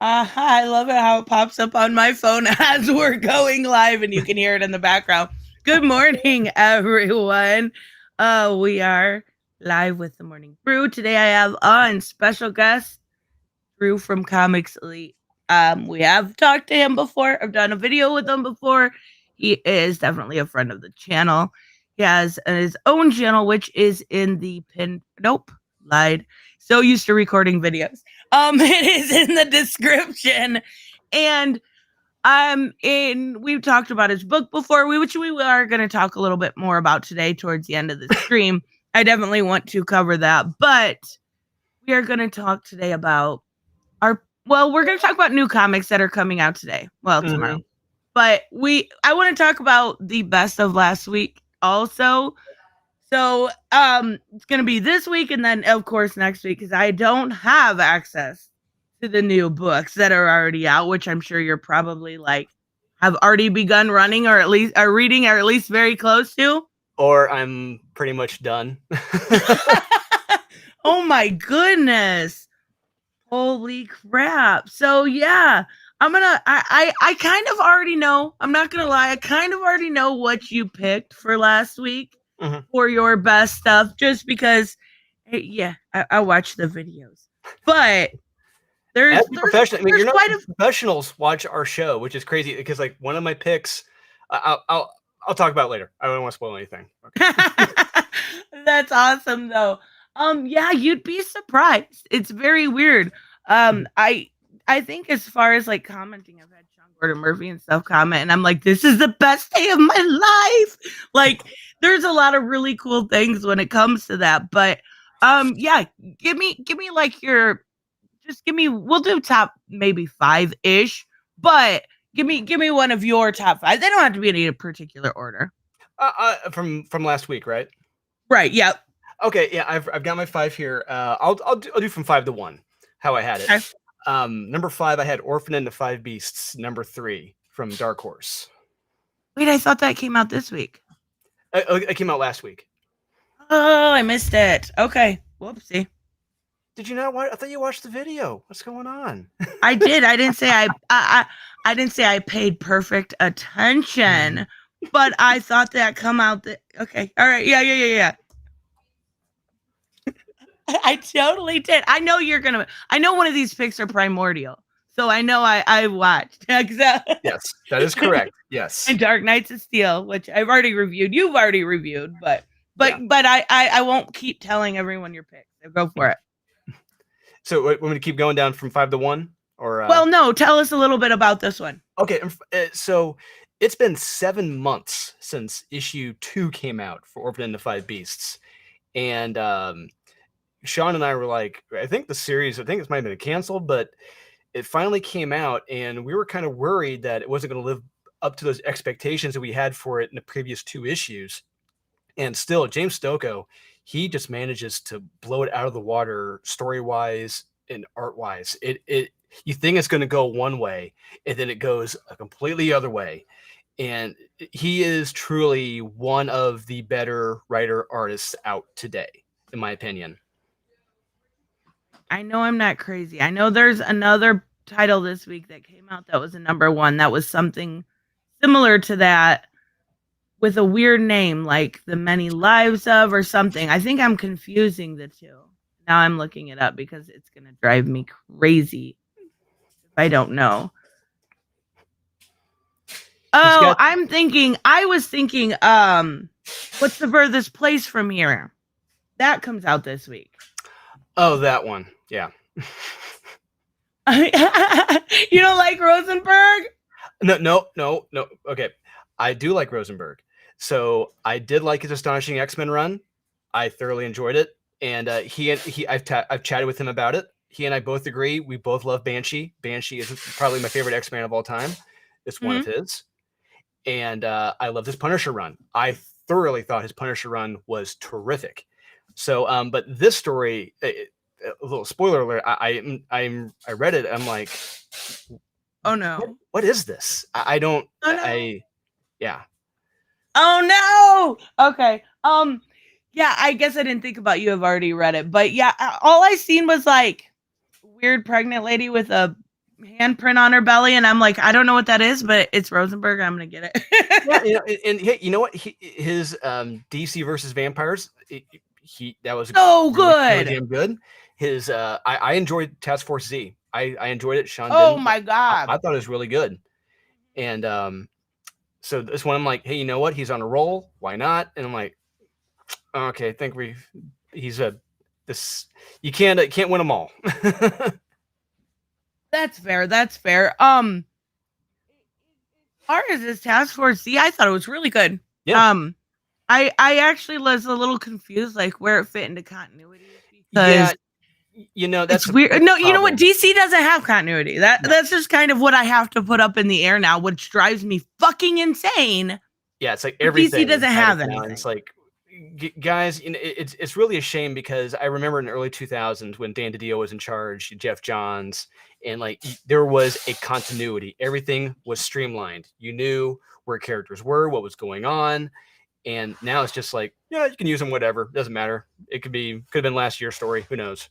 I love it how it pops up on my phone as we're going live and you can hear it in the background. Good morning, everyone. We are live with the Morning Brew. Today I have on special guest Brew from Comics Elite. We have talked to him before. I've done a video with him before. He is definitely a friend of the channel. He has his own channel, which is in the pin. Nope, lied. So used to recording videos. It is in the description, and we've talked about his book before, which we are going to talk a little bit more about today towards the end of the stream. I definitely want to cover that, but we are going to talk today about we're going to talk about new comics that are coming out today. Well, tomorrow. But I want to talk about the best of last week also. So it's going to be this week and then, of course, next week because I don't have access to the new books that are already out, which I'm sure you're probably have already begun running or at least are reading or at least very close to. Or I'm pretty much done. Oh, my goodness. Holy crap. So, yeah. I kind of already know. I'm not gonna lie. I kind of already know what you picked for last week for your best stuff, just because. I watch the videos, but there's professionals watch our show, which is crazy because one of my picks. I'll talk about it later. I don't want to spoil anything. Okay. That's awesome, though. Yeah, you'd be surprised. It's very weird. I think as far as commenting, I've had Sean Gordon Murphy and stuff comment, and I'm like, this is the best day of my life. There's a lot of really cool things when it comes to that. But yeah, give me we'll do top maybe 5-ish, but give me one of your top 5. They don't have to be in any particular order. From last week, right? Right. Yep. Okay. Yeah, I've got my 5 here. I'll do from 5 to 1. How I had it. Okay. Number 5, I had Orphan and the Five Beasts. Number 3 from Dark Horse. Wait, I thought that came out this week. It came out last week. Oh, I missed it. Okay, whoopsie. Did you not watch? I thought you watched the video. What's going on? I did. I didn't say I didn't say I paid perfect attention, but I thought that come out. Okay, all right, yeah. I totally did. I know I know one of these picks are Primordial. So I know I watched. Yes, that is correct. Yes. And Dark Knights of Steel, which I've already reviewed. You've already reviewed, but I won't keep telling everyone your picks. So go for it. So want me to keep going down from 5 to 1? Or well, no, tell us a little bit about this one. Okay, so it's been 7 months since issue 2 came out for Orphan and the Five Beasts. And Sean and I were like, I think it might have been canceled, but it finally came out, and we were kind of worried that it wasn't going to live up to those expectations that we had for it in the previous 2 issues. And still, James Stokoe, he just manages to blow it out of the water story-wise and art-wise. You think it's going to go one way, and then it goes a completely other way. And he is truly one of the better writer-artists out today, in my opinion. I know I'm not crazy. I know there's another title this week that came out that was a number 1 that was something similar to that with a weird name like The Many Lives of or something. I think I'm confusing the two. Now I'm looking it up because it's going to drive me crazy if I don't know. Oh, I was thinking, What's the Furthest Place from Here? That comes out this week. Oh, that one. Yeah. You don't like Rosenberg? No. Okay. I do like Rosenberg. So I did like his Astonishing X-Men run. I thoroughly enjoyed it. And I've chatted with him about it. He and I both agree. We both love Banshee. Banshee is probably my favorite X-Men of all time. It's one of his. And I love his Punisher run. I thoroughly thought his Punisher run was terrific. So, but this story, a little spoiler alert. I read it. I'm like, oh no, what is this? I don't. Oh, no. Yeah. Oh no. Okay. Yeah. I guess I didn't think about you. Have already read it, but yeah, all I seen was like weird pregnant lady with a handprint on her belly, and I'm like, I don't know what that is, but it's Rosenberg. I'm gonna get Yeah, it. and hey, you know what? His DC versus vampires, that was So really good. damn good. His I enjoyed Task Force Z. I enjoyed it. Sean Oh didn't. my god. I thought it was really good. And so this one I'm like, hey, you know what? He's on a roll. Why not? And I'm like, okay, I think he's a this you can't win them all. That's fair. That's fair. As far as this Task Force Z, I thought it was really good. Yeah. I actually was a little confused, like where it fit into continuity, Yeah, because that's it's weird. that's No, the you know what? problem. DC doesn't have continuity. No. That's just kind of what I have to put up in the air now, which drives me fucking insane. Yeah, it's like DC everything doesn't had have it now. And anything. it's like, guys, it's really a shame because I remember in the early 2000s when Dan DiDio was in charge, Jeff Johns, and like there was a continuity. Everything was streamlined. You knew where characters were, what was going on, and now it's just like, yeah, you can use them, whatever, doesn't matter. It could have been last year's story. Who knows?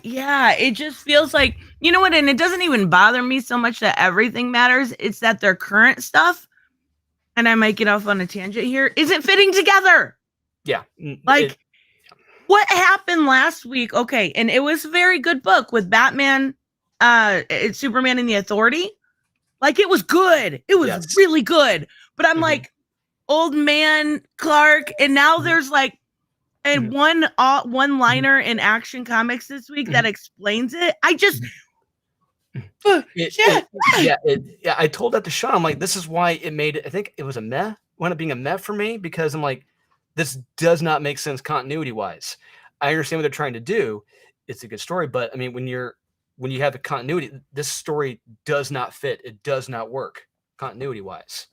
Yeah, it just feels like, you know what, and it doesn't even bother me so much that everything matters. It's that their current stuff, and I might get off on a tangent here, isn't fitting together. Yeah, like what happened last week? Okay, and it was a very good book with Batman, it's Superman and the Authority. Like it was good. It was really good. But I'm like, old man Clark, and now there's like and one liner in Action Comics this week that explains it. I just I told that to Sean. I'm like, this is why it made it. I think it was a meh. Wound up being a meh for me because I'm like, this does not make sense continuity wise. I understand what they're trying to do. It's a good story, but I mean, when you have the continuity, this story does not fit. It does not work continuity wise.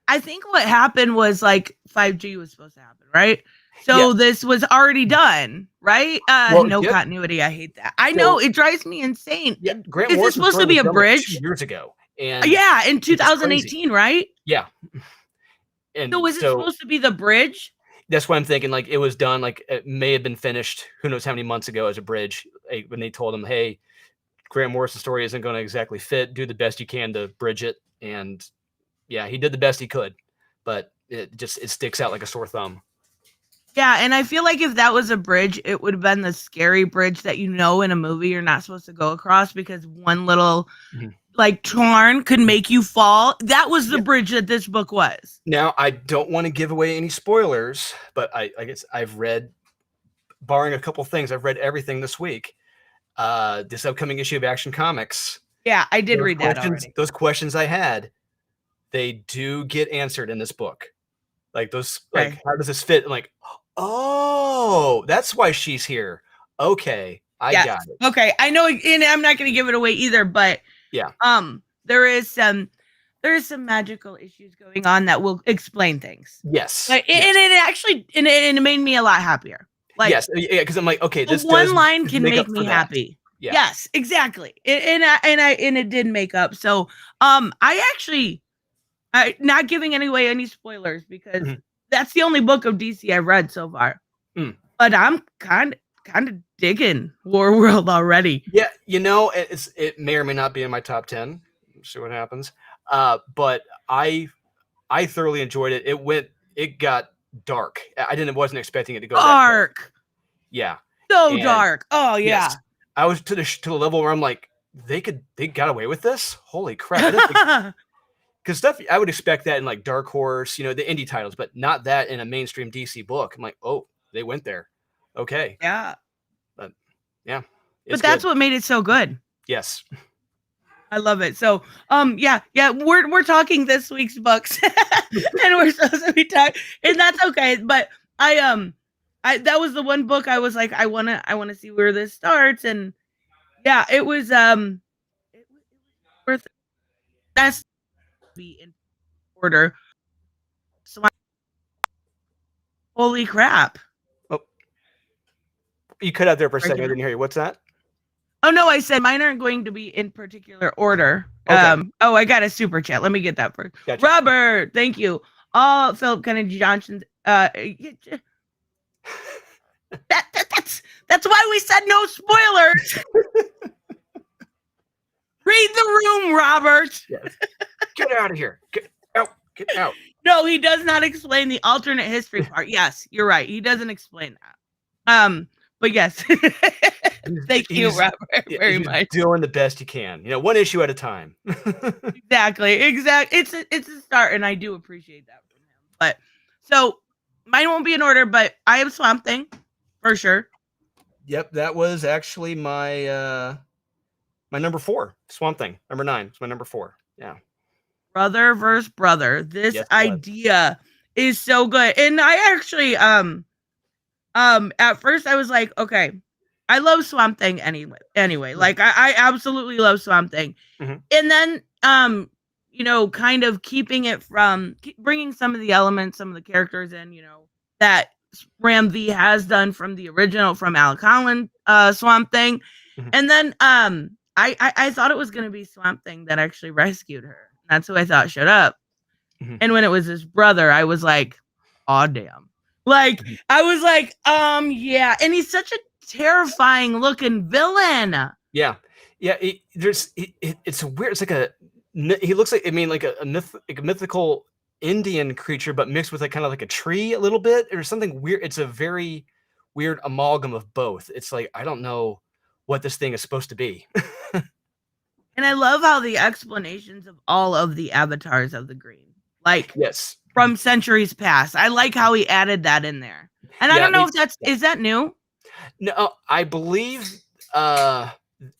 I think what happened was like 5G was supposed to happen, right? So this was already done, right? No continuity. I hate that. I know it drives me insane. Yeah, Grant is this supposed to be a bridge? Like 2 years ago, and yeah, in 2018, right? Yeah. And so was it supposed to be the bridge? That's what I'm thinking. Like it was done. Like it may have been finished. Who knows how many months ago as a bridge? When they told him, "Hey, Grant Morrison's story isn't going to exactly fit. Do the best you can to bridge it." And yeah, he did the best he could, but it sticks out like a sore thumb. Yeah, and I feel like if that was a bridge, it would have been the scary bridge that in a movie you're not supposed to go across because one little like tarn could make you fall. That was the bridge that this book was. Now, I don't want to give away any spoilers, but I guess I've read, barring a couple things, I've read everything this week. This upcoming issue of Action Comics. Yeah, I did read that already. Those questions I had, they do get answered in this book. Like those, like how does this fit? Like, oh, that's why she's here. Okay, I got it. Okay, I know, and I'm not going to give it away either, but there is some magical issues going on that will explain things. Yes, and it actually and it made me a lot happier. Like because I'm like, okay, this one line can make me happy. Yeah. Yes, exactly. And it did make up. So I actually, not giving away any spoilers because that's the only book of DC I've read so far. But I'm kind of digging War World already. Yeah, it may or may not be in my top 10. We'll see what happens. But I thoroughly enjoyed it. It got dark. I wasn't expecting it to go dark. That yeah. So dark. Oh yeah. Yes, I was to the level where I'm like, they got away with this? Holy crap. Because stuff I would expect that in like Dark Horse, the indie titles, but not that in a mainstream DC book. I'm like, oh, they went there. Okay. Yeah. But yeah. But that's what made it so good. Yes. I love it. So, we're talking this week's books, and we're supposed to be talking, and that's okay. But I that was the one book I was like, I wanna see where this starts, and yeah, it was worth. That's be in order. So, holy crap! Oh, you cut out there for a second. I didn't hear you. What's that? Oh no, I said mine aren't going to be in particular order. Okay. I got a super chat. Let me get that first. Gotcha. Robert, thank you. Philip Kennedy Johnson. That's why we said no spoilers. Zoom, Robert. Yes. Get out of here. Get out. Get out. No, he does not explain the alternate history part. Yes, you're right. He doesn't explain that. But yes. Thank you, Robert, very much. Doing the best you can. One issue at a time. Exactly. It's a start, and I do appreciate that from him. But so mine won't be in order, but I have Swamp Thing for sure. Yep, that was actually my my number 4. Swamp Thing, number 9. It's my number 4. Yeah. Brother versus brother. This idea is so good. And I actually at first I was like, okay, I love Swamp Thing anyway. Like I absolutely love Swamp Thing. Mm-hmm. And then kind of keeping it from bringing some of the elements, some of the characters in, that Ram V has done from the original, from Alec Holland Swamp Thing. Mm-hmm. And then I thought it was going to be Swamp Thing that actually rescued her. That's who I thought showed up. Mm-hmm. And when it was his brother, I was like, aw, damn. Like, mm-hmm. I was like, yeah. And he's such a terrifying looking villain. Yeah. Yeah. It's weird. It's like he looks like, like a mythical Indian creature, but mixed with kind of like a tree a little bit or something weird. It's a very weird amalgam of both. It's like, I don't know what this thing is supposed to be. And I love how the explanations of all of the avatars of the green, like yes, from centuries past. I like how he added that in there. And I don't know if is that new? No, I believe Alan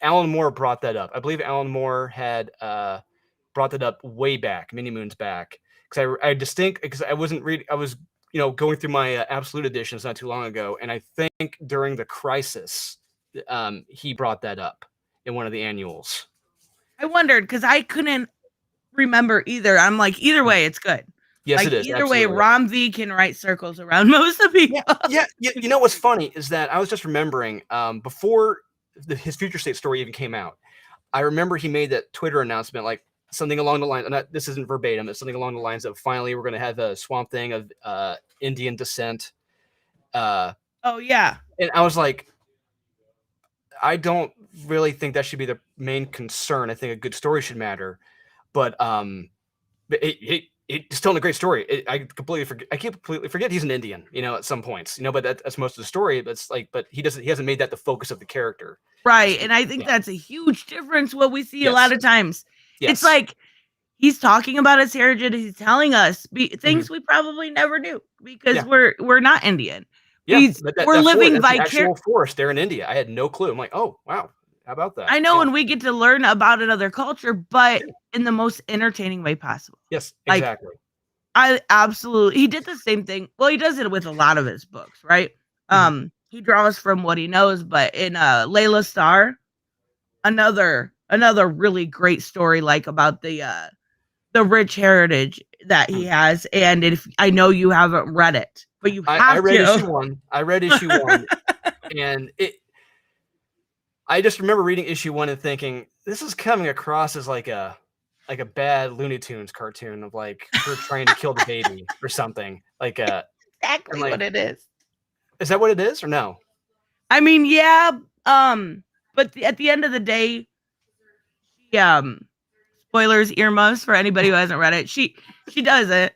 Moore brought that up. I believe Alan Moore had brought that up way back, many moons back. Because I wasn't reading. I was going through my Absolute editions not too long ago, and I think during the Crisis, he brought that up in one of the annuals. I wondered because I couldn't remember either. I'm like, either way, it's good. Yes, like, it is. Either way, Rom V can write circles around most of the people. Yeah. You know what's funny is that I was just remembering before his Future State story even came out, I remember he made that Twitter announcement, like something along the lines. This isn't verbatim. It's something along the lines of finally we're going to have a Swamp Thing of Indian descent. Oh yeah. And I was like, I don't really think that should be the main concern. I think a good story should matter, but it's telling a great story. I completely forget he's an Indian, at some points, but that's most of the story. But he hasn't made that the focus of the character. Right. And I think that's a huge difference. What we see a lot of times, it's like he's talking about his heritage. He's telling us things we probably never knew because we're not Indian. Yeah, we're living vicariously. Forest there in India. I had no clue. I'm like, oh wow, how about that? I know, and we get to learn about another culture, but in the most entertaining way possible. Yes, exactly. I absolutely. He did the same thing. Well, he does it with a lot of his books, right? Mm-hmm. He draws from what he knows, but in Layla Starr, another really great story, like about the rich heritage that he has. And if I know you haven't read it, but you have I read issue 1. I read issue 1, and I just remember reading issue 1 and thinking, this is coming across as like a bad Looney Tunes cartoon of like we're trying to kill the baby or something. Like exactly what it is. Is that what it is or no? I mean, yeah. But at the end of the day, spoilers, earmuffs for anybody who hasn't read it. She does it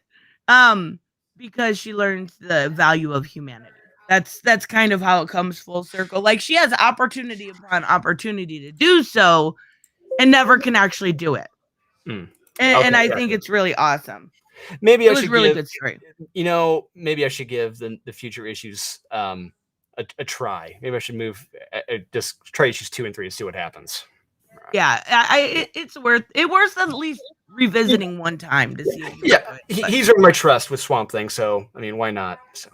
because she learns the value of humanity. That's kind of how it comes full circle. Like she has opportunity upon opportunity to do so and never can actually do it. And I think it's really awesome. Maybe it was really good story. Maybe I should give the future issues a try. Maybe I should just try issues 2 and 3 and see what happens. Yeah, it's worth at least revisiting one time to see. He's earned my trust with Swamp Thing, so I mean, why not? So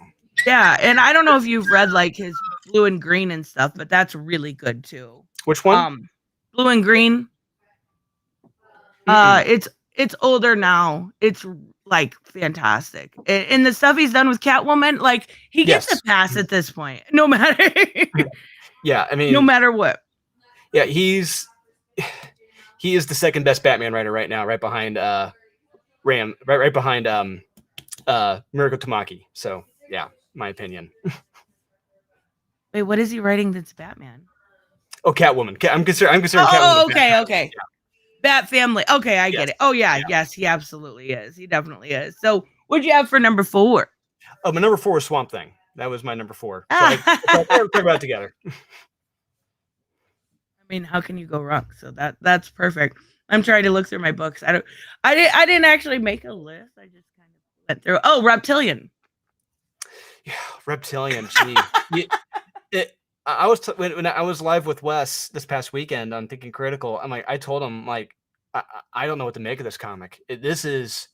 yeah, and I don't know if you've read like his Blue and Green and stuff, but that's really good too. Which one? Blue and Green. It's older now. It's like fantastic, and the stuff he's done with Catwoman, like he gets a pass at this point, no matter. Yeah, I mean, no matter what. Yeah, he is the second best Batman writer right now, right behind Ram, right behind Miracle Tamaki. So yeah, my opinion. Wait, what is he writing that's Batman? Oh, Catwoman. I'm concerned. Oh, Catwoman. Okay. Bat Family. Okay, I Yes. get it. Oh yeah, Yeah. yes, he absolutely is. He definitely is. So, what'd you have for number 4? Oh, my number 4 is Swamp Thing. That was my number 4. So I I talk about it together. mean, how can you go wrong? So that's perfect. I'm trying to look through my books. I didn't actually make a list. I just kind of went through. Oh, Reptilian. Yeah, Reptilian. Gee, I was when I was live with Wes this past weekend on Thinking Critical. I'm like, I told him like, I don't know what to make of this comic. This is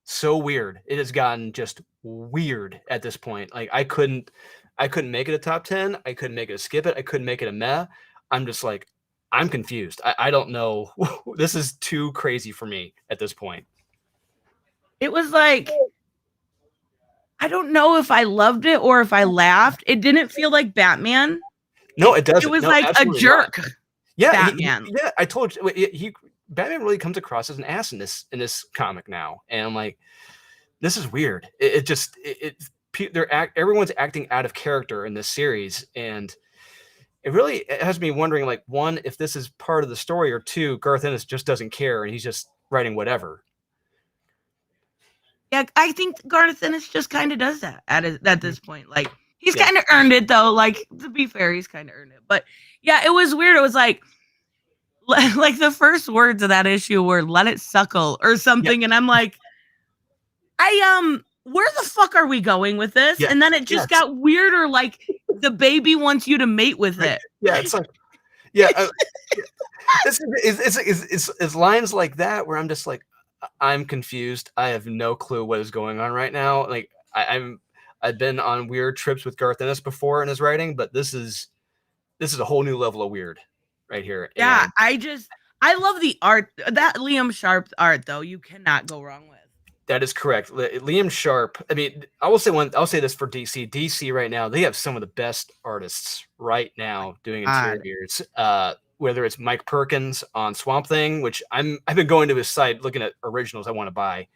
so weird. It has gotten just weird at this point. Like I couldn't make it a top 10. I couldn't make it a skip it. I couldn't make it a meh. I'm just like, I'm confused. I don't know. This is too crazy for me at this point. It was like, I don't know if I loved it or if I laughed. It didn't feel like Batman. No, it doesn't. It was No, like a absolutely jerk. not. Yeah, Batman. yeah. I told you, Batman really comes across as an ass in this comic now, and I'm like, this is weird. Everyone's acting out of character in this series, and it has me wondering, like, one, if this is part of the story, or two, Garth Ennis just doesn't care and he's just writing whatever. Yeah, I think Garth Ennis just kind of does that at this point. Like, he's kind of earned it, though. Like, to be fair, he's kind of earned it. But yeah, it was weird. It was like the first words of that issue were "let it suckle" or something, and I'm like, where the fuck are we going with this? And then it just got weirder. Like, the baby wants you to mate with it. Yeah, it's like, yeah. It's lines like that where I'm just like, I'm confused. I have no clue what is going on right now. Like I've been on weird trips with Garth Ennis before in his writing, but this is a whole new level of weird right here. Yeah, I love the art. That Liam Sharp art, though, you cannot go wrong with. That is correct. Liam Sharp. I mean, I'll say this for DC. DC right now, they have some of the best artists right now doing interiors. Whether it's Mike Perkins on Swamp Thing, which I've been going to his site looking at originals I want to buy,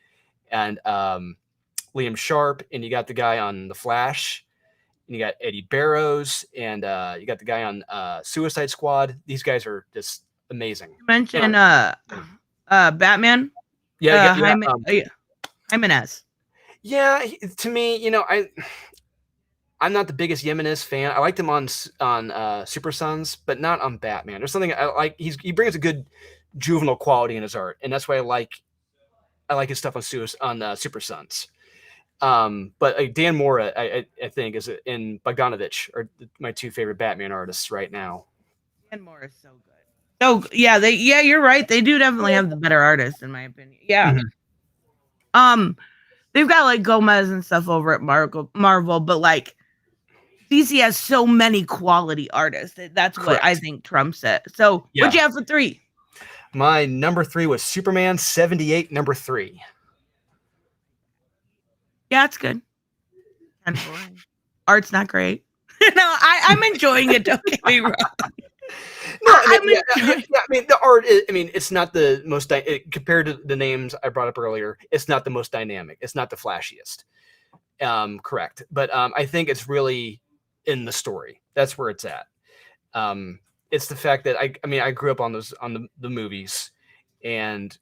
and Liam Sharp, and you got the guy on The Flash, and you got Eddie Barrows, and you got the guy on Suicide Squad. These guys are just amazing. You mentioned Batman. Yeah, Jimenez. Yeah, to me, I'm not the biggest Jimenez fan. I liked him on Super Sons, but not on Batman. There's something I like. He brings a good juvenile quality in his art, and that's why I like his stuff on Super Sons. But Dan Mora, I think, is in Bogdanovich are my two favorite Batman artists right now. Dan Mora is so good. So yeah, you're right. They do definitely have the better artists, in my opinion. Yeah. Mm-hmm. They've got like Gomez and stuff over at Marvel, but like DC has so many quality artists. That's what I think trumps it. So what'd you have for 3? My number 3 was Superman 78, number 3. Yeah, it's good. Kind of boring. Art's not great. No, I'm enjoying it. Don't get me wrong. No, I mean, the art. It's not the most compared to the names I brought up earlier. It's not the most dynamic. It's not the flashiest. Correct, but I think it's really in the story. That's where it's at. It's the fact that I grew up on the movies, and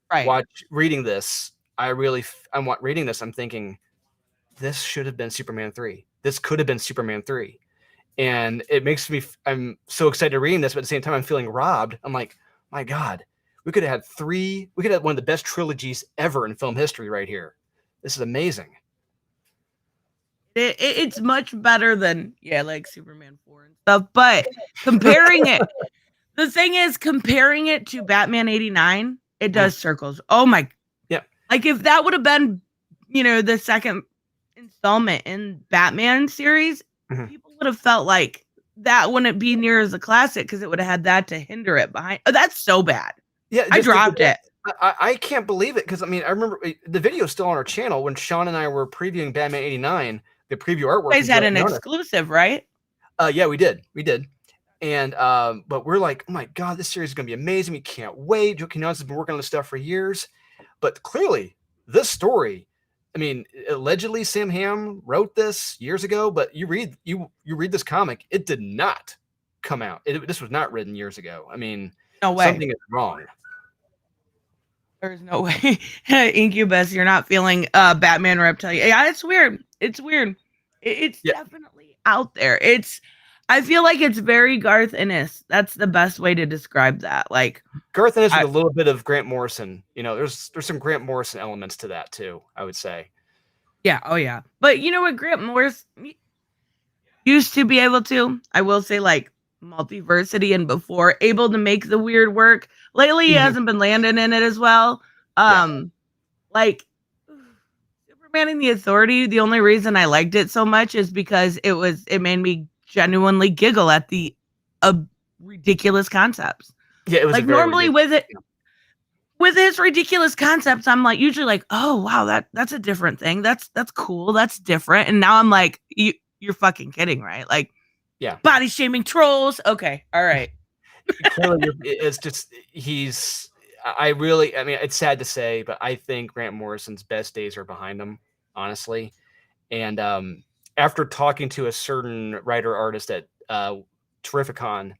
reading this. Reading this. I'm thinking, this should have been Superman 3. This could have been Superman 3. And it makes me, I'm so excited reading this, but at the same time, I'm feeling robbed. I'm like, my God, we could have had one of the best trilogies ever in film history right here. This is amazing. It's much better than, like Superman 4 and stuff, but comparing it, the thing is, comparing it to Batman 89, it does circles. Oh my. Yeah. Like if that would have been, the second installment in Batman series, people would have felt like that wouldn't be near as a classic because it would have had that to hinder it behind. Oh, that's so bad. Yeah, I dropped it. I can't believe it because I remember the video is still on our channel when Sean and I were previewing Batman 89. The preview artwork. You guys had an exclusive, right? Yeah, we did. And but we're like, oh my God, this series is gonna be amazing. We can't wait. Joe Quinones has been working on this stuff for years, but clearly this story. Allegedly Sam Hamm wrote this years ago, but you read this comic, it did not come out. This was not written years ago. No way. Something is wrong. There's no way. Incubus, you're not feeling Batman Reptilian. Yeah, it's weird. It's weird. It's Yeah, definitely out there. I feel like it's very Garth Ennis. That's the best way to describe that. Like, Garth Ennis with I, a little bit of Grant Morrison. You know, there's some Grant Morrison elements to that too, I would say. yeah, oh yeah. But you know what Grant Morris used to be able to? I will say, like, multiversity and before, able to make the weird work. Lately, he Mhm. hasn't been landing in it as well. Yeah. Like Superman and the Authority, the only reason I liked it so much is because it made me genuinely giggle at the uh, ridiculous concepts. Yeah, it was a Like very normally ridiculous. with his ridiculous concepts, I'm like usually like, oh wow, that's a different thing. That's cool. That's different. And now I'm like, you're fucking kidding, right? Like Yeah. body shaming trolls. Okay, all right. Clearly, it's just he's. I mean, it's sad to say, but I think Grant Morrison's best days are behind him, honestly. And after talking to a certain writer artist at Terrificon a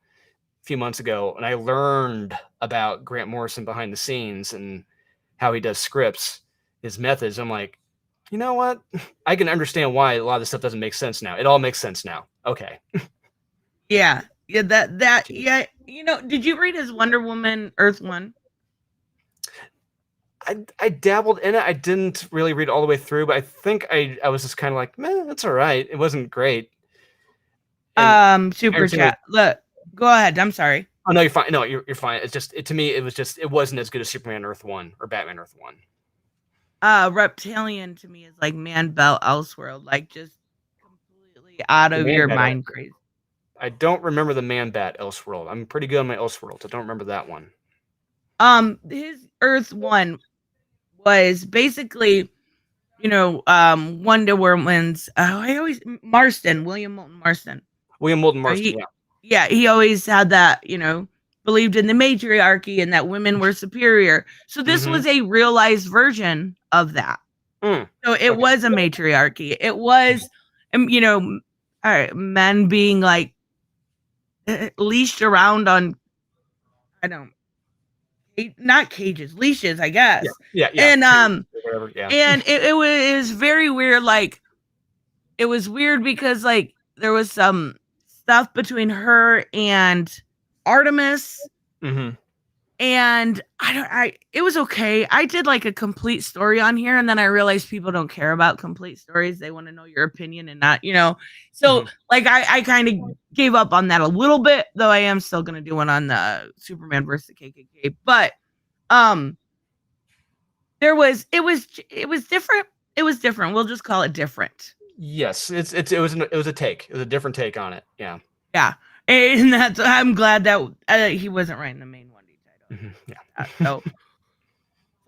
few months ago, and I learned about Grant Morrison behind the scenes and how he does scripts, his methods, I'm like, you know what? I can understand why a lot of this stuff doesn't make sense now. It all makes sense now. Okay. Yeah. Yeah, yeah, you know, did you read his Wonder Woman Earth One? I dabbled in it. I didn't really read all the way through, but I think I was just kind of like, man, that's all right. It wasn't great. And I Super understand, like, chat. Look, go ahead. I'm sorry. oh no, you're fine. No, you're fine. It's just to me, it wasn't as good as Superman Earth One or Batman Earth One. Reptilian to me is like Man Belt Elseworld, like just completely out The of Man your Bat mind Elseworld. crazy. I don't remember the Man Bat Elseworld. I'm pretty good on my Elseworlds. I don't remember that one. His Earth One was basically, you know, Wonder Woman's. I always Marston, William Moulton Marston. William Moulton Marston. He, Yeah. yeah, he always had that, you know, believed in the matriarchy and that women were superior. So this Mm-hmm. was a realized version of that. So it Okay. was a matriarchy. It was, you know, all right, men being like leashed around on, I don't, not cages, leashes, I Yeah. guess. Yeah. Yeah. And Whatever. Yeah. it was very weird. Like it was weird because like there was some stuff between her and Artemis, Mm-hmm. and I it was okay. I did like a complete story on here, and then I realized people don't care about complete stories. They want to know your opinion and not, you know. So Mm-hmm. like I kind of gave up on that a little bit, though I am still gonna do one on the Superman versus the KKK. But um it was different. It was different. We'll just call it different. Yes. It was a take. It was a different take on it. Yeah. Yeah. And that's I'm glad that he wasn't writing the main one title. Mm-hmm. Yeah. So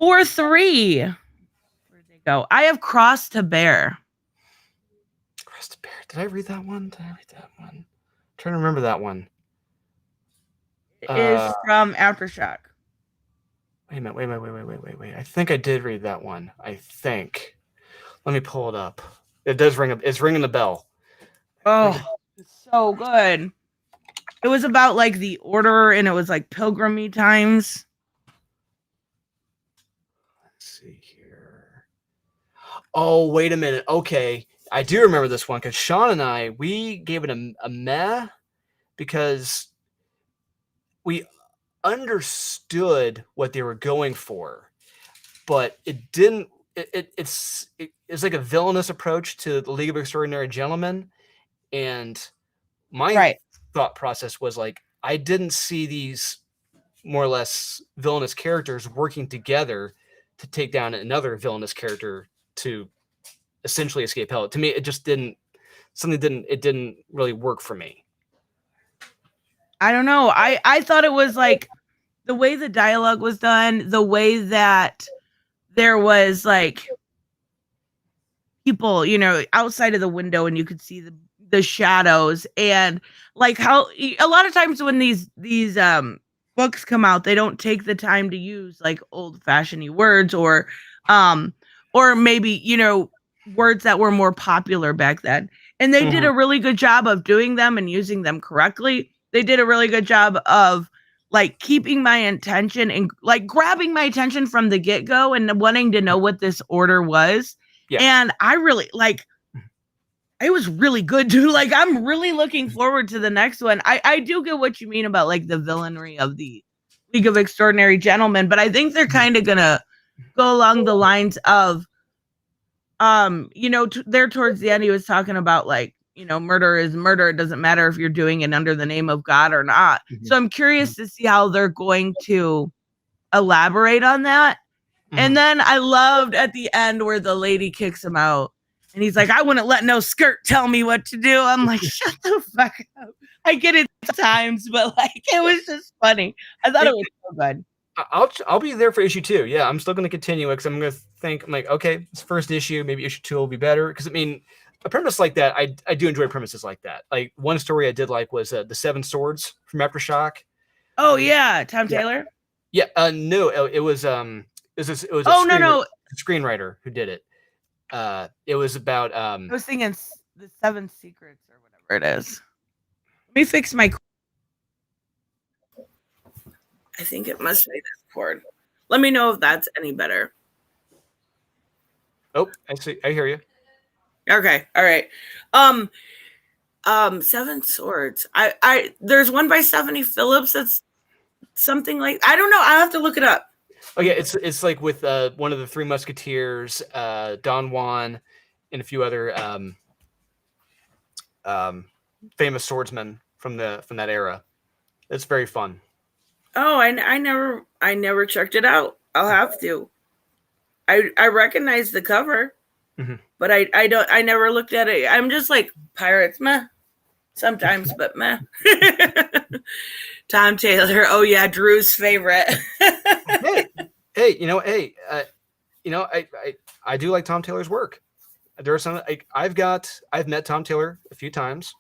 4-3. Where'd they go? I have Cross to Bear. Cross to Bear. Did I read that one? I'm trying to remember that one. It is from Aftershock. Wait a minute. Wait. I think I did read that one. I think. Let me pull it up. It does ring. It's ringing the bell. Oh, it's so good. It was about like the order, and it was like pilgrimy times. Let's see here. Oh, wait a minute. Okay. I do remember this one because Sean and I, we gave it a meh because we understood what they were going for, but it didn't. It's like a villainous approach to the League of Extraordinary Gentlemen, and my thought process was like I didn't see these more or less villainous characters working together to take down another villainous character to essentially escape hell. To me, it just didn't. It didn't really work for me. I don't know. I thought it was like the way the dialogue was done, the way that there was like people, you know, outside of the window and you could see the shadows, and like how a lot of times when these books come out, they don't take the time to use like old-fashioned words or maybe, you know, words that were more popular back then. And they did a really good job of doing them and using them correctly. They did a really good job of like keeping my attention and like grabbing my attention from the get-go and wanting to know what this order was. Yeah. And I really like it was really good too. Like I'm really looking forward to the next one. I do get what you mean about like the villainry of the League of Extraordinary Gentlemen, but I think they're kind of gonna go along the lines of you know, there towards the end he was talking about like, you know, murder is murder. It doesn't matter if you're doing it under the name of God or not. So I'm curious to see how they're going to elaborate on that. And then I loved at the end where the lady kicks him out and he's like, I wouldn't let no skirt tell me what to do. I'm like, shut the fuck up. I get it sometimes, but like it was just funny. I thought it was so good. I'll be there for issue 2. Yeah, I'm still going to continue it because I'm going to think, I'm like, okay, it's first issue, maybe issue 2 will be better. Because I mean, a premise like that, I do enjoy premises like that. Like one story I did like was the 7 Swords from Aftershock. Oh yeah, Tom Taylor. Yeah, no, it was a screenwriter who did it. It was about I was thinking the 7 Secrets or whatever it is. Let me fix my. I think it must be this cord. Let me know if that's any better. Oh, I see. I hear you. Okay. All right. 7 Swords. There's one by Stephanie Phillips that's something like, I don't know. I'll have to look it up. Oh yeah, it's like with one of the 3 Musketeers, Don Juan, and a few other famous swordsmen from that era. It's very fun. Oh, I never checked it out. I'll have to. I recognize the cover, but I never looked at it. I'm just like pirates, meh. Sometimes, but meh. Tom Taylor. Oh yeah, Drew's favorite. hey, I do like Tom Taylor's work. There are some I've met Tom Taylor a few times.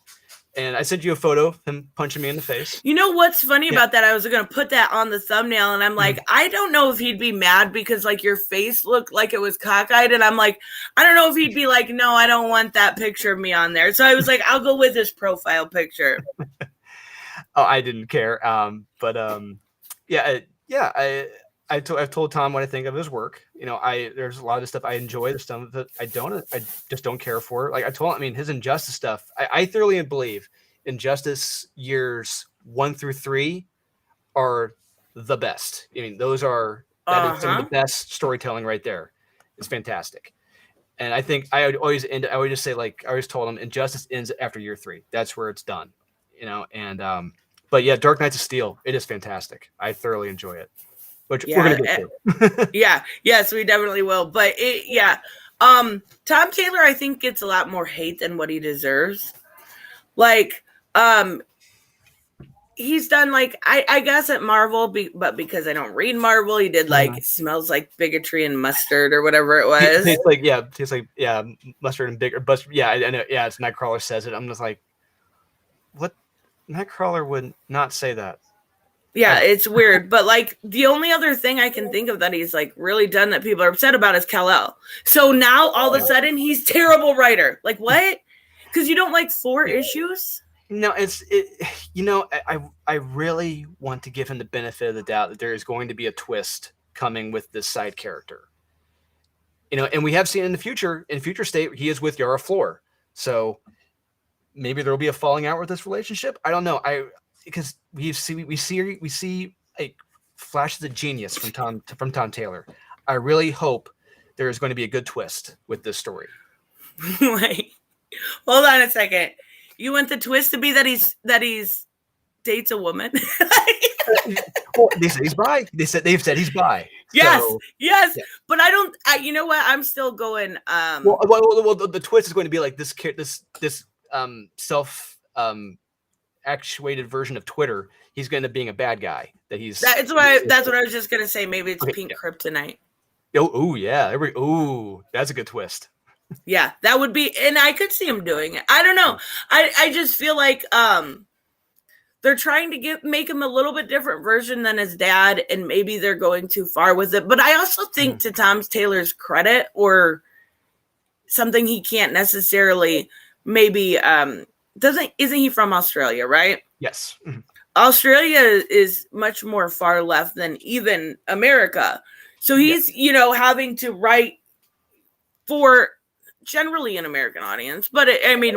And I sent you a photo of him punching me in the face. You know what's funny about that? I was going to put that on the thumbnail, and I'm like, I don't know if he'd be mad because, like, your face looked like it was cockeyed. And I'm like, I don't know if he'd be like, no, I don't want that picture of me on there. So I was like, I'll go with his profile picture. Oh, I didn't care. I've told Tom what I think of his work. You know, there's a lot of the stuff I enjoy, the stuff that I just don't care for. Like I told him, I mean, his Injustice stuff, I thoroughly believe Injustice years 1 through 3 are the best. I mean, that is some of the best storytelling right there. It's fantastic. And I think I would just say, like, I always told him Injustice ends after year 3. That's where it's done, you know? And, but yeah, Dark Knights of Steel, it is fantastic. I thoroughly enjoy it. Which we're gonna get to. Yes, we definitely will. But Tom Taylor, I think, gets a lot more hate than what he deserves. Like, he's done like I guess at Marvel, but because I don't read Marvel, he did like Smells Like Bigotry and Mustard or whatever it was. Tastes like mustard and bigger. But yeah, I know. Yeah, it's Nightcrawler says it. I'm just like, what? Nightcrawler would not say that. Yeah, it's weird. But like the only other thing I can think of that he's like really done that people are upset about is Kal-El. So now all of a sudden he's terrible writer. Like what? Because you don't like 4 issues? No, I really want to give him the benefit of the doubt that there is going to be a twist coming with this side character. You know, and we have seen in future state he is with Yara Flor. So maybe there will be a falling out with this relationship. I don't know. Because we see like flashes of genius from Tom Taylor. I really hope there is going to be a good twist with this story. Wait, hold on a second. You want the twist to be that he's dates a woman? Well, they said he's bi. They've said he's bi. Yes, so, yes. Yeah. But I don't. You know what? I'm still going. Well, the twist is going to be like this self actuated version of Twitter. He's going to being a bad guy. That's what I was just gonna say. Maybe it's pink kryptonite. Oh yeah. That's a good twist. Yeah, that would be, and I could see him doing it. I don't know. I just feel like they're trying to make him a little bit different version than his dad, and maybe they're going too far with it. But I also think, to Tom Taylor's credit, or something he can't necessarily maybe isn't he from Australia, right? Yes. Australia is much more far left than even America. So he's, having to write for generally an American audience, but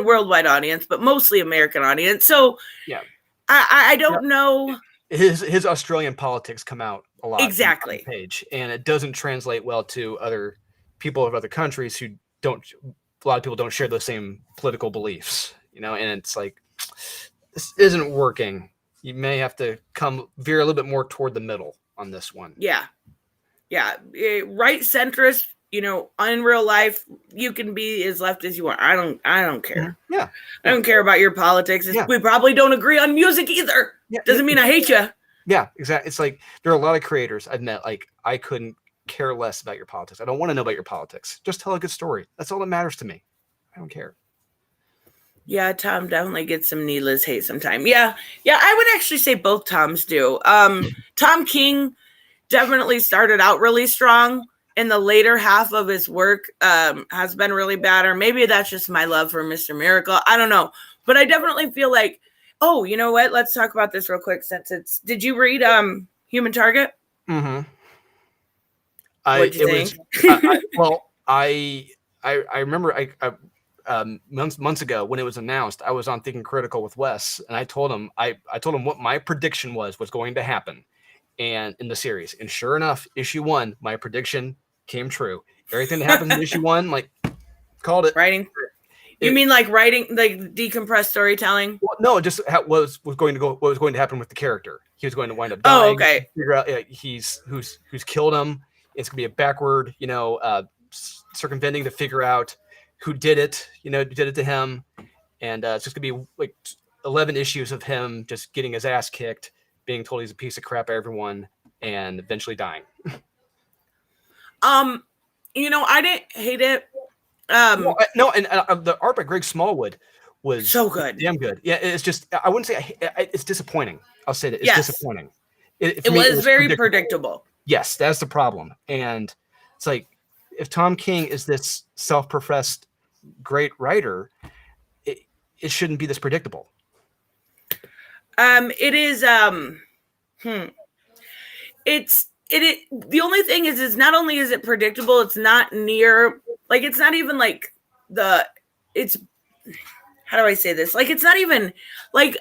worldwide audience, but mostly American audience. So yeah, I don't know. His Australian politics come out a lot Exactly on the page, and it doesn't translate well to other people of other countries who don't. A lot of people don't share those same political beliefs, and it's like this isn't working. You may have to veer a little bit more toward the middle on this one. Yeah. Right centrist. In real life, you can be as left as you want. I don't care. Yeah. I don't care about your politics. We probably don't agree on music either. Doesn't mean I hate you. Yeah, exactly. It's like there are a lot of creators I've met. Like I couldn't care less about your politics. I don't want to know about your politics. Just tell a good story. That's all that matters to me. I don't care. Yeah, Tom definitely gets some needless hate sometimes. Yeah, I would actually say both Toms do. Tom King definitely started out really strong, and the later half of his work has been really bad, or maybe that's just my love for Mr. Miracle. I don't know, but I definitely feel like, oh, you know what? Let's talk about this real quick since did you read Human Target? Mm-hmm. What'd you think? I remember months ago when it was announced, I was on Thinking Critical with Wes, and I told him what my prediction was going to happen, and in the series, and sure enough, issue 1, my prediction came true. Everything that happened in issue 1, like called it. Writing. You mean like writing, like decompressed storytelling? Well, no, just what was going to happen with the character. He was going to wind up dying. Oh, okay. Figure out who's killed him. It's gonna be a backward, circumventing to figure out who did it. Who did it to him, and it's just gonna be like 11 issues of him just getting his ass kicked, being told he's a piece of crap by everyone, and eventually dying. I didn't hate it. The art by Greg Smallwood was so good, damn good. Yeah, it's just I wouldn't say it's disappointing. I'll say that it's disappointing. It was very predictable. Yes, that's the problem. And it's like if Tom King is this self-professed great writer, it shouldn't be this predictable. It is. The only thing is not only is it predictable, it's not near. Like, it's not even like it's, how do I say this? Like, it's not even like,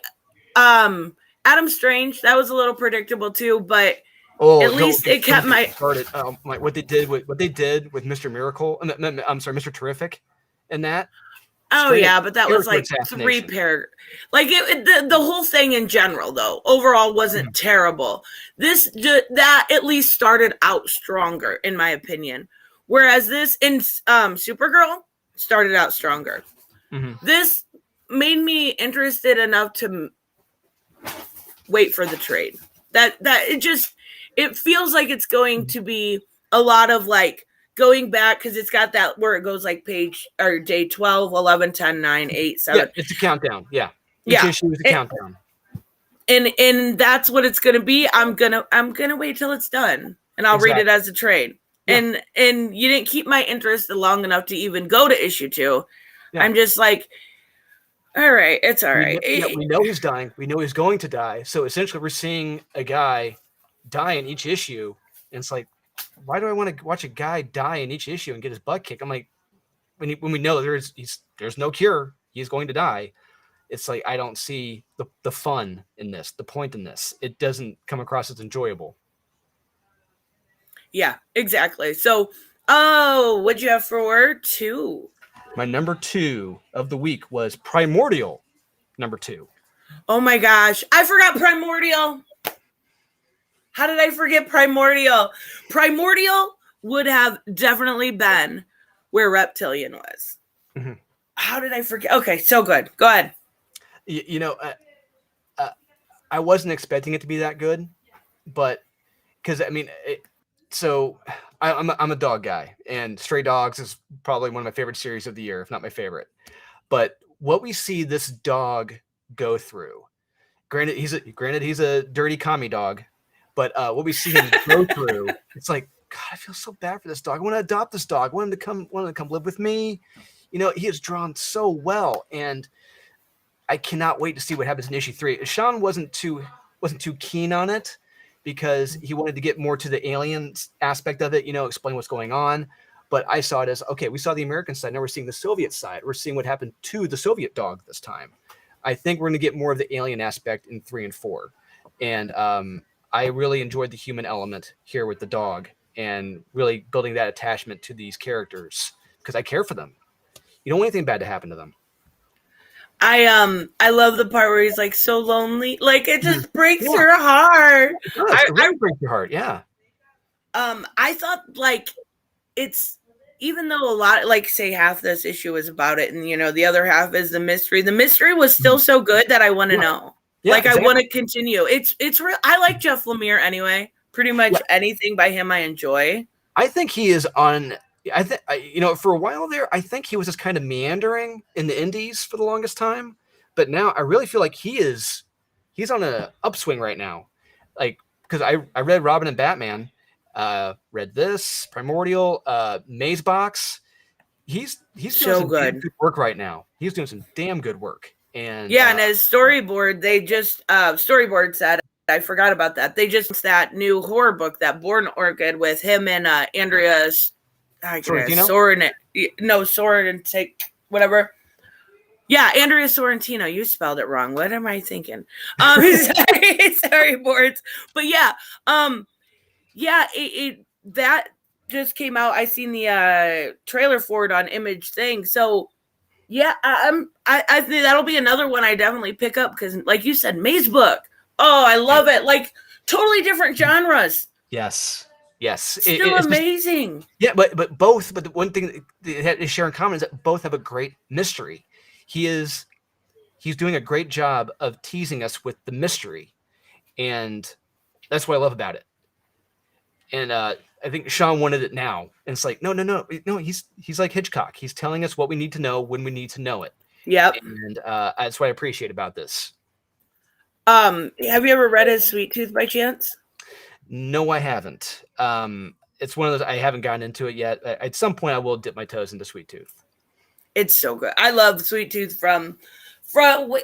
Adam Strange, that was a little predictable too, but at least it kept what they did with Mr. Miracle. I'm sorry, Mr. Terrific and that. Oh yeah, but that was like 3 paragraphs. Like the whole thing in general, though, overall wasn't terrible. That at least started out stronger, in my opinion. Whereas this in Supergirl started out stronger. Mm-hmm. This made me interested enough to wait for the trade. That it feels like it's going to be a lot of like going back, because it's got that where it goes like page or day 12, 11, 10, 9, 8, 7. Yeah, it's a countdown. Yeah. Each issue is a countdown. And that's what it's gonna be. I'm gonna wait till it's done, and I'll read it as a trade. Yeah. And you didn't keep my interest long enough to even go to issue 2. Yeah. I'm just like, all right, it's all right. We know he's dying. We know he's going to die. So essentially we're seeing a guy die in each issue. And it's like, why do I want to watch a guy die in each issue and get his butt kicked? I'm like, when we know there's no cure, he's going to die. It's like, I don't see the fun in this, the point in this. It doesn't come across as enjoyable. Yeah, exactly. So, what'd you have for 2? My number 2 of the week was Primordial, number 2. Oh my gosh, I forgot Primordial. How did I forget Primordial? Primordial would have definitely been where Reptilian was. Mm-hmm. How did I forget? Okay, so good. Go ahead. I wasn't expecting it to be that good, but because I'm a dog guy, and Stray Dogs is probably one of my favorite series of the year, if not my favorite. But what we see this dog go through, granted he's a dirty commie dog, but what we see him go through, it's like, God, I feel so bad for this dog. I want to adopt this dog. I want him to come live with me. He is drawn so well, and I cannot wait to see what happens in issue 3. Sean wasn't too wasn't too keen on it because he wanted to get more to the alien aspect of it, explain what's going on. But I saw it as, okay, we saw the American side, now we're seeing the Soviet side. We're seeing what happened to the Soviet dog this time. I think we're going to get more of the alien aspect in 3 and 4. And I really enjoyed the human element here with the dog and really building that attachment to these characters because I care for them. You don't want anything bad to happen to them. I love the part where he's like so lonely, like it just breaks your heart. It does. It really breaks your heart. Yeah. I thought like it's, even though a lot, like say half this issue is about it and the other half is the mystery was still so good that I want to know. Yeah, like exactly. I want to continue. It's real. I like Jeff Lemire anyway. Pretty much anything by him I enjoy. I think he is on, I think, for a while there, I think he was just kind of meandering in the indies for the longest time. But now I really feel like he's on an upswing right now. Like, because I read Robin and Batman, read this, Primordial, Maze Box. He's doing so some good work right now. He's doing some damn good work. And and his storyboard, they just storyboard said, I forgot about that. They just that new horror book, that Born Orchid, with him and Andrea Sorrentino, whatever. Yeah, Andrea Sorrentino. You spelled it wrong. What am I thinking? Sorry, boards. But yeah, that just came out. I seen the trailer for it on Image thing. So yeah, I think that'll be another one I definitely pick up because, like you said, Maze Book. Oh, I love it. Like totally different genres. Yes. Still amazing. But the one thing they share in common is that both have a great mystery. He's doing a great job of teasing us with the mystery, and that's what I love about it. And I think Sean wanted it now, and it's like no. He's like Hitchcock. He's telling us what we need to know when we need to know it. Yep. And that's what I appreciate about this. Have you ever read his Sweet Tooth by chance? No, I haven't. It's one of those, I haven't gotten into it yet. At some point, I will dip my toes into Sweet Tooth. It's so good. I love Sweet Tooth from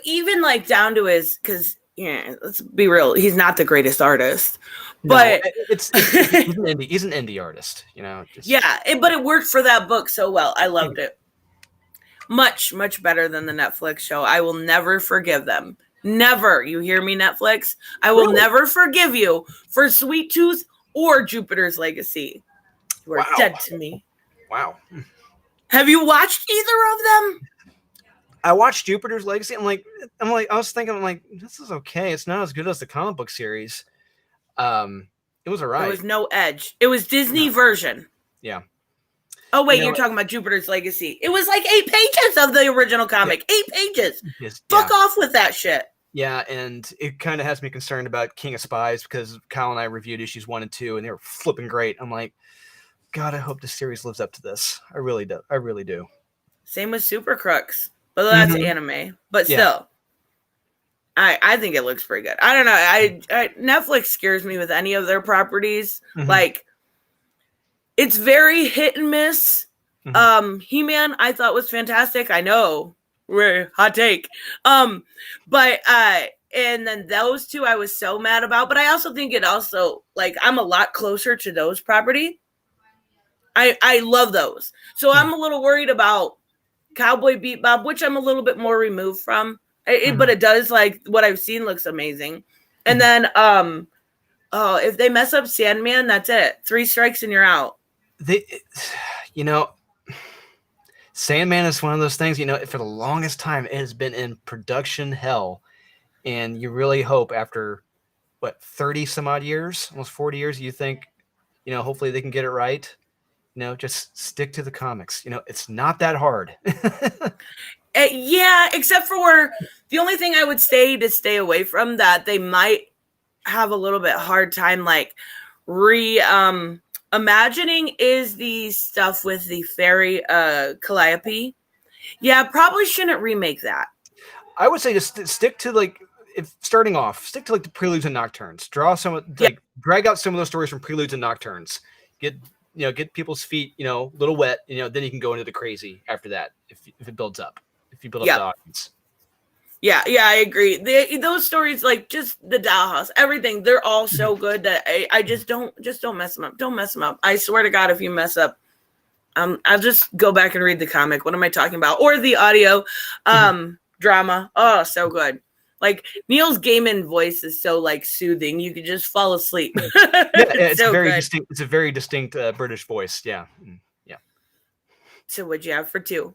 even like down to his, because let's be real, he's not the greatest artist, but he's an indie artist, but it worked for that book so well. I loved it. Much better than the Netflix show. I will never forgive them. Never. You hear me, Netflix? I will never forgive you for Sweet Tooth or Jupiter's Legacy. You are dead to me. Wow. Have you watched either of them? I watched Jupiter's Legacy. I was thinking, this is okay. It's not as good as the comic book series. It was all right. There was no edge. It was Disney version. Yeah. Oh, wait, you're talking about Jupiter's Legacy. It was like 8 pages of the original comic. 8 pages. Fuck off with that shit. Yeah, and it kind of has me concerned about King of Spies because Kyle and I reviewed issues 1 and 2, and they were flipping great. I'm like, God, I hope the series lives up to this. I really do. Same with Super Crooks. But that's anime. But still, I think it looks pretty good. I don't know. Netflix scares me with any of their properties. Like, it's very hit and miss. He-Man, I thought was fantastic. I know. Hot take. But and then those two I was so mad about. But I also think it also, like, I'm a lot closer to those property. I love those. So I'm a little worried about Cowboy Bebop, which I'm a little bit more removed from. But it does, like, what I've seen looks amazing. And then if they mess up Sandman, that's it. 3 strikes and you're out. Sandman is one of those things, for the longest time, it has been in production hell. And you really hope after, 30 some odd years, almost 40 years, you think, hopefully they can get it right. Just stick to the comics. It's not that hard. Yeah, except for the only thing I would say to stay away from that they might have a little bit hard time, like, imagining is the stuff with the fairy Calliope. Yeah, probably shouldn't remake that. I would say just stick to, like, stick to, like, the Preludes and Nocturnes. Drag out some of those stories from Preludes and Nocturnes. Get people's feet, a little wet, then you can go into the crazy after that if it builds up. If you build up the audience. Yeah, I agree. Those stories, like just the dollhouse, everything, they're all so good that I just don't mess them up. Don't mess them up. I swear to God, if you mess up, I'll just go back and read the comic. What am I talking about? Or the audio drama. Oh, so good. Like Neil Gaiman voice is so like soothing. You could just fall asleep. It's so very good. distinct. It's a very distinct British voice. Yeah. So what'd you have for 2?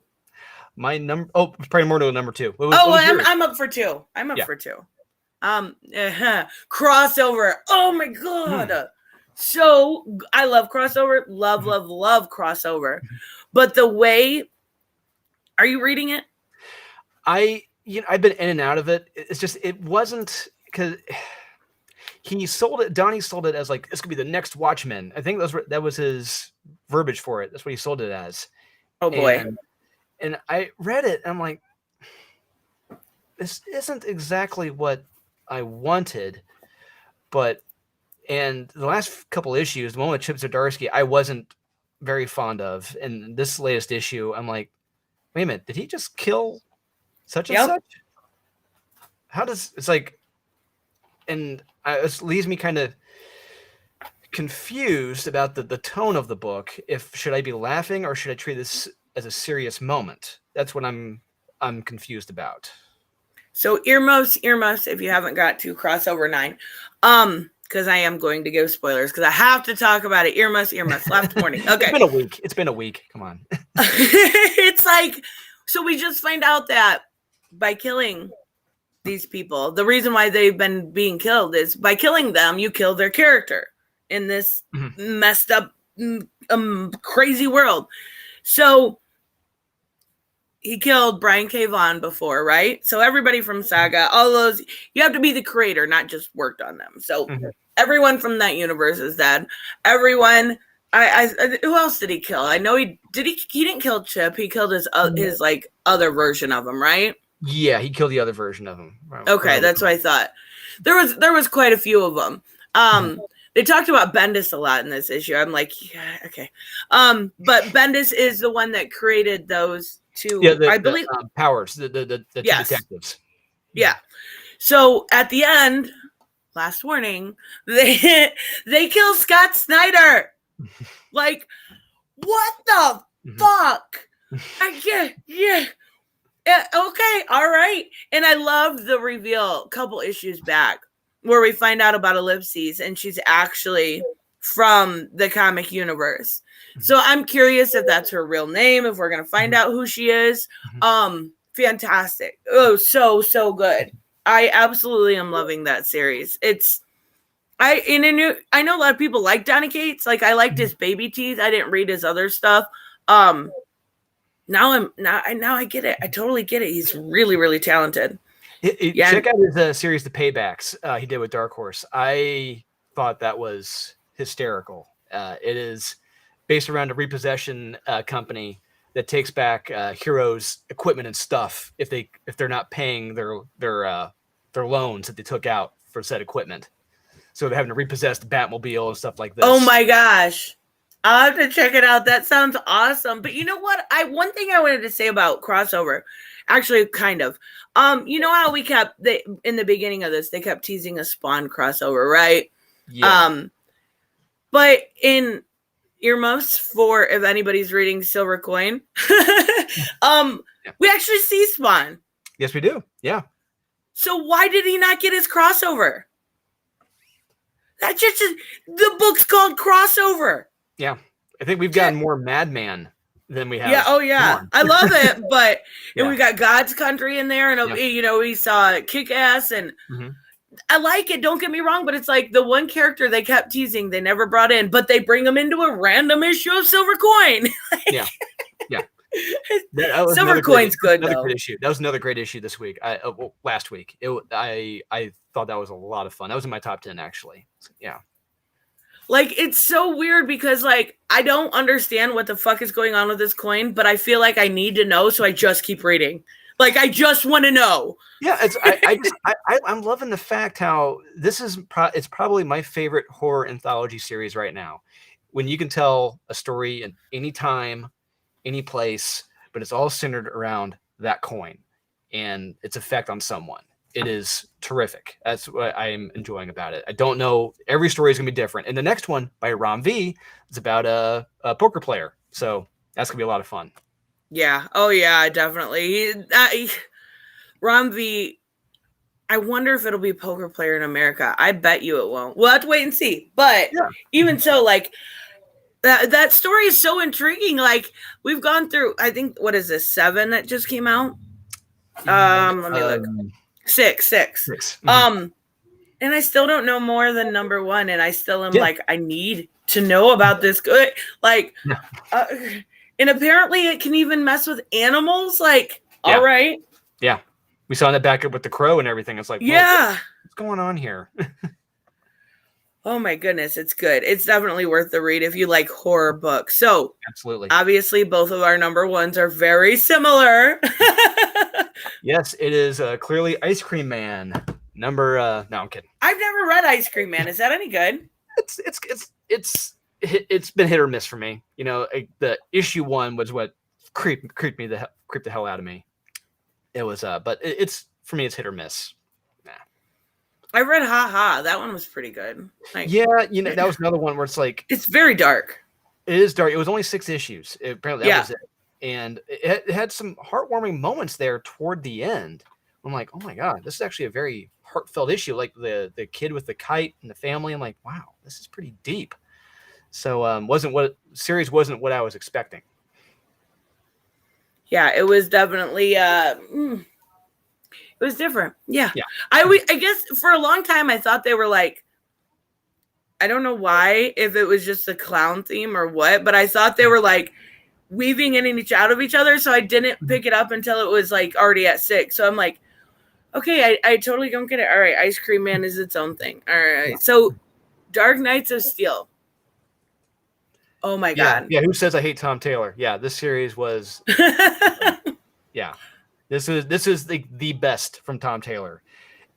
My number. Oh, Primordial number 2. I'm up for 2. I'm up for 2. Crossover. Oh my God. So I love crossover. Love crossover. But the way, are you reading it? I've been in and out of it. It's just, it wasn't, because he sold it. Donnie sold it as like, this could be the next Watchmen. I think that was his verbiage for it. That's what he sold it as. Oh boy. And I read it and I'm like, this isn't exactly what I wanted. And the last couple issues, the one with Chip Zdarsky, I wasn't very fond of. And this latest issue, I'm like, wait a minute, did he just kill such and such? How does it's like? And it leaves me kind of confused about the tone of the book. If should I be laughing or should I treat this as a serious moment? That's what I'm confused about. So earmuffs, if you haven't got to crossover 9. Because I am going to give spoilers because I have to talk about it. Earmuffs, last morning. Okay. It's been a week. Come on. It's like, so we just find out that by killing these people, the reason why they've been being killed is by killing them, you kill their character in this messed up, crazy world. So he killed Brian K. Vaughan before, right? So everybody from Saga, all those, you have to be the creator, not just worked on them. So everyone from that universe is dead. Everyone, who else did he kill? I know he didn't kill Chip. He killed his like other version of him, right? Yeah, he killed the other version of him. Okay, that's what I thought. There was quite a few of them. They talked about Bendis a lot in this issue. I'm like, yeah, okay. But Bendis is the one that created those two. Yeah, I believe Powers, the two detectives. Yeah. So at the end, last warning, they kill Scott Snyder. Like, what the fuck? Yeah. Okay, all right. And I loved the reveal a couple issues back where we find out about Ellipses and she's actually from the comic universe. So I'm curious if that's her real name, if we're going to find out who she is. Fantastic. Oh, so good. I absolutely am loving that series. I know a lot of people like Donny Cates. Like I liked his Baby Teeth. I didn't read his other stuff. Now I get it. I totally get it. He's really, really talented. Check out his series, The Paybacks, he did with Dark Horse. I thought that was hysterical. It is based around a repossession company that takes back heroes' equipment and stuff if they're not paying their loans that they took out for said equipment. So they're having to repossess the Batmobile and stuff like this. Oh my gosh. I'll have to check it out. That sounds awesome. But you know what? One thing I wanted to say about crossover, actually, kind of. You know how in the beginning of this, they kept teasing a Spawn crossover, right? Yeah. But in earmuffs for if anybody's reading Silver Coin, we actually see Spawn. Yes, we do. Yeah. So why did he not get his crossover? That's just the book's called Crossover. Yeah, I think we've gotten more Madman than we have. Yeah, oh yeah, I love it. But and we got God's Country in there, and we saw Kick-Ass, and I like it. Don't get me wrong, but it's like the one character they kept teasing, they never brought in, but they bring him into a random issue of Silver Coin. Yeah. Silver Coin's good though. Great issue. That was another great issue this week. Last week, I thought that was a lot of fun. That was in my top 10 actually. Yeah. Like, it's so weird because, like, I don't understand what the fuck is going on with this coin, but I feel like I need to know, so I just keep reading. Like, I just want to know. Yeah, I'm loving the fact how this is it's probably my favorite horror anthology series right now. When you can tell a story in any time, any place, but it's all centered around that coin. and its effect on someone. It is terrific. That's what I'm enjoying about it. I don't know. Every story is going to be different. And the next one by Rom V is about a poker player. So that's going to be a lot of fun. Yeah. Oh, yeah, definitely. Rom V, I wonder if it'll be a poker player in America. I bet you it won't. We'll have to wait and see. But even so, like, that story is so intriguing. Like, we've gone through, I think, what is this, 7 that just came out? Let me look. 6. Mm-hmm. And I still don't know more than number 1, and I still am like, I need to know about this. Good, like, and apparently it can even mess with animals. Like, all right, yeah, we saw that back up with the crow and everything. It's like, what's going on here? Oh my goodness, it's good. It's definitely worth the read if you like horror books. So absolutely, obviously, both of our number 1s are very similar. Yes, it is clearly Ice Cream Man. No, I'm kidding. I've never read Ice Cream Man. Is that any good? It's been hit or miss for me. You know, the issue 1 was what creeped the hell out of me. It was but it's for me, it's hit or miss. Nah. I read Ha Ha. That one was pretty good. Like, yeah, you know, that was another one where it's like, it's very dark. It is dark. It was only 6 issues. Apparently that was it. And it had some heartwarming moments there toward the end. I'm like, oh my God, this is actually a very heartfelt issue. Like the kid with the kite and the family. I'm like, wow, this is pretty deep. So series wasn't what I was expecting. Yeah, it was definitely it was different. Yeah. I guess for a long time I thought they were like, I don't know why, if it was just a clown theme or what, but I thought they were like weaving in and out of each other, so I didn't pick it up until it was like already at 6. So I'm like, okay, I totally don't get it. All right, Ice Cream Man is its own thing. All right, so Dark Knights of Steel. Oh my God. Yeah, who says I hate Tom Taylor? Yeah, this series was this is the best from Tom Taylor.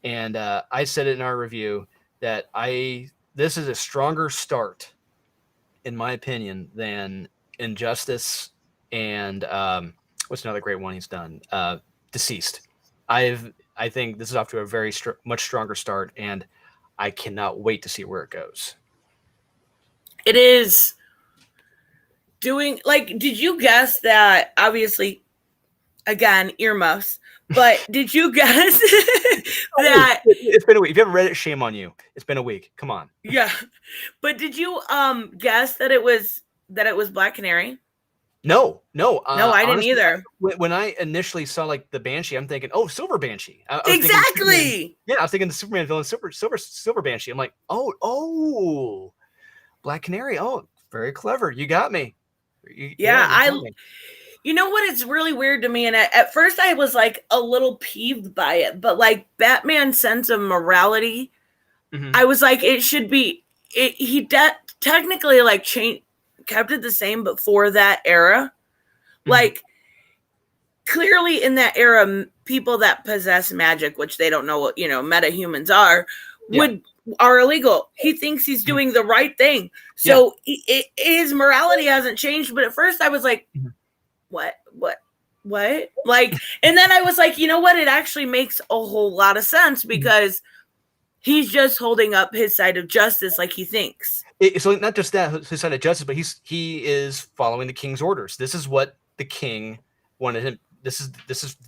And I said it in our review that this is a stronger start, in my opinion, than Injustice and what's another great one he's done? Deceased. I think this is off to a very much stronger start, and I cannot wait to see where it goes. It is doing, like, did you guess that, obviously, again, earmuffs, but did you guess that it's been a week? If you haven't read it, shame on you. It's been a week. Come on. Yeah. But did you guess that it was Black Canary? No. No, I didn't either. When I initially saw like the Banshee, I'm thinking, oh, Silver Banshee. Exactly. I was thinking the Superman villain, Silver Banshee. I'm like, oh, Black Canary. Oh, very clever. You got me. You know what? It's really weird to me. And at first I was like a little peeved by it, but like Batman's sense of morality, I was like, it should be, he technically like kept it the same, but for that era, like clearly in that era, people that possess magic, which they don't know what, metahumans are illegal. He thinks he's doing the right thing. So his morality hasn't changed. But at first I was like, what? Like, and then I was like, you know what? It actually makes a whole lot of sense because he's just holding up his side of justice like he thinks. So not just that, his side of justice, but he is following the king's orders. This is what the king wanted him. This is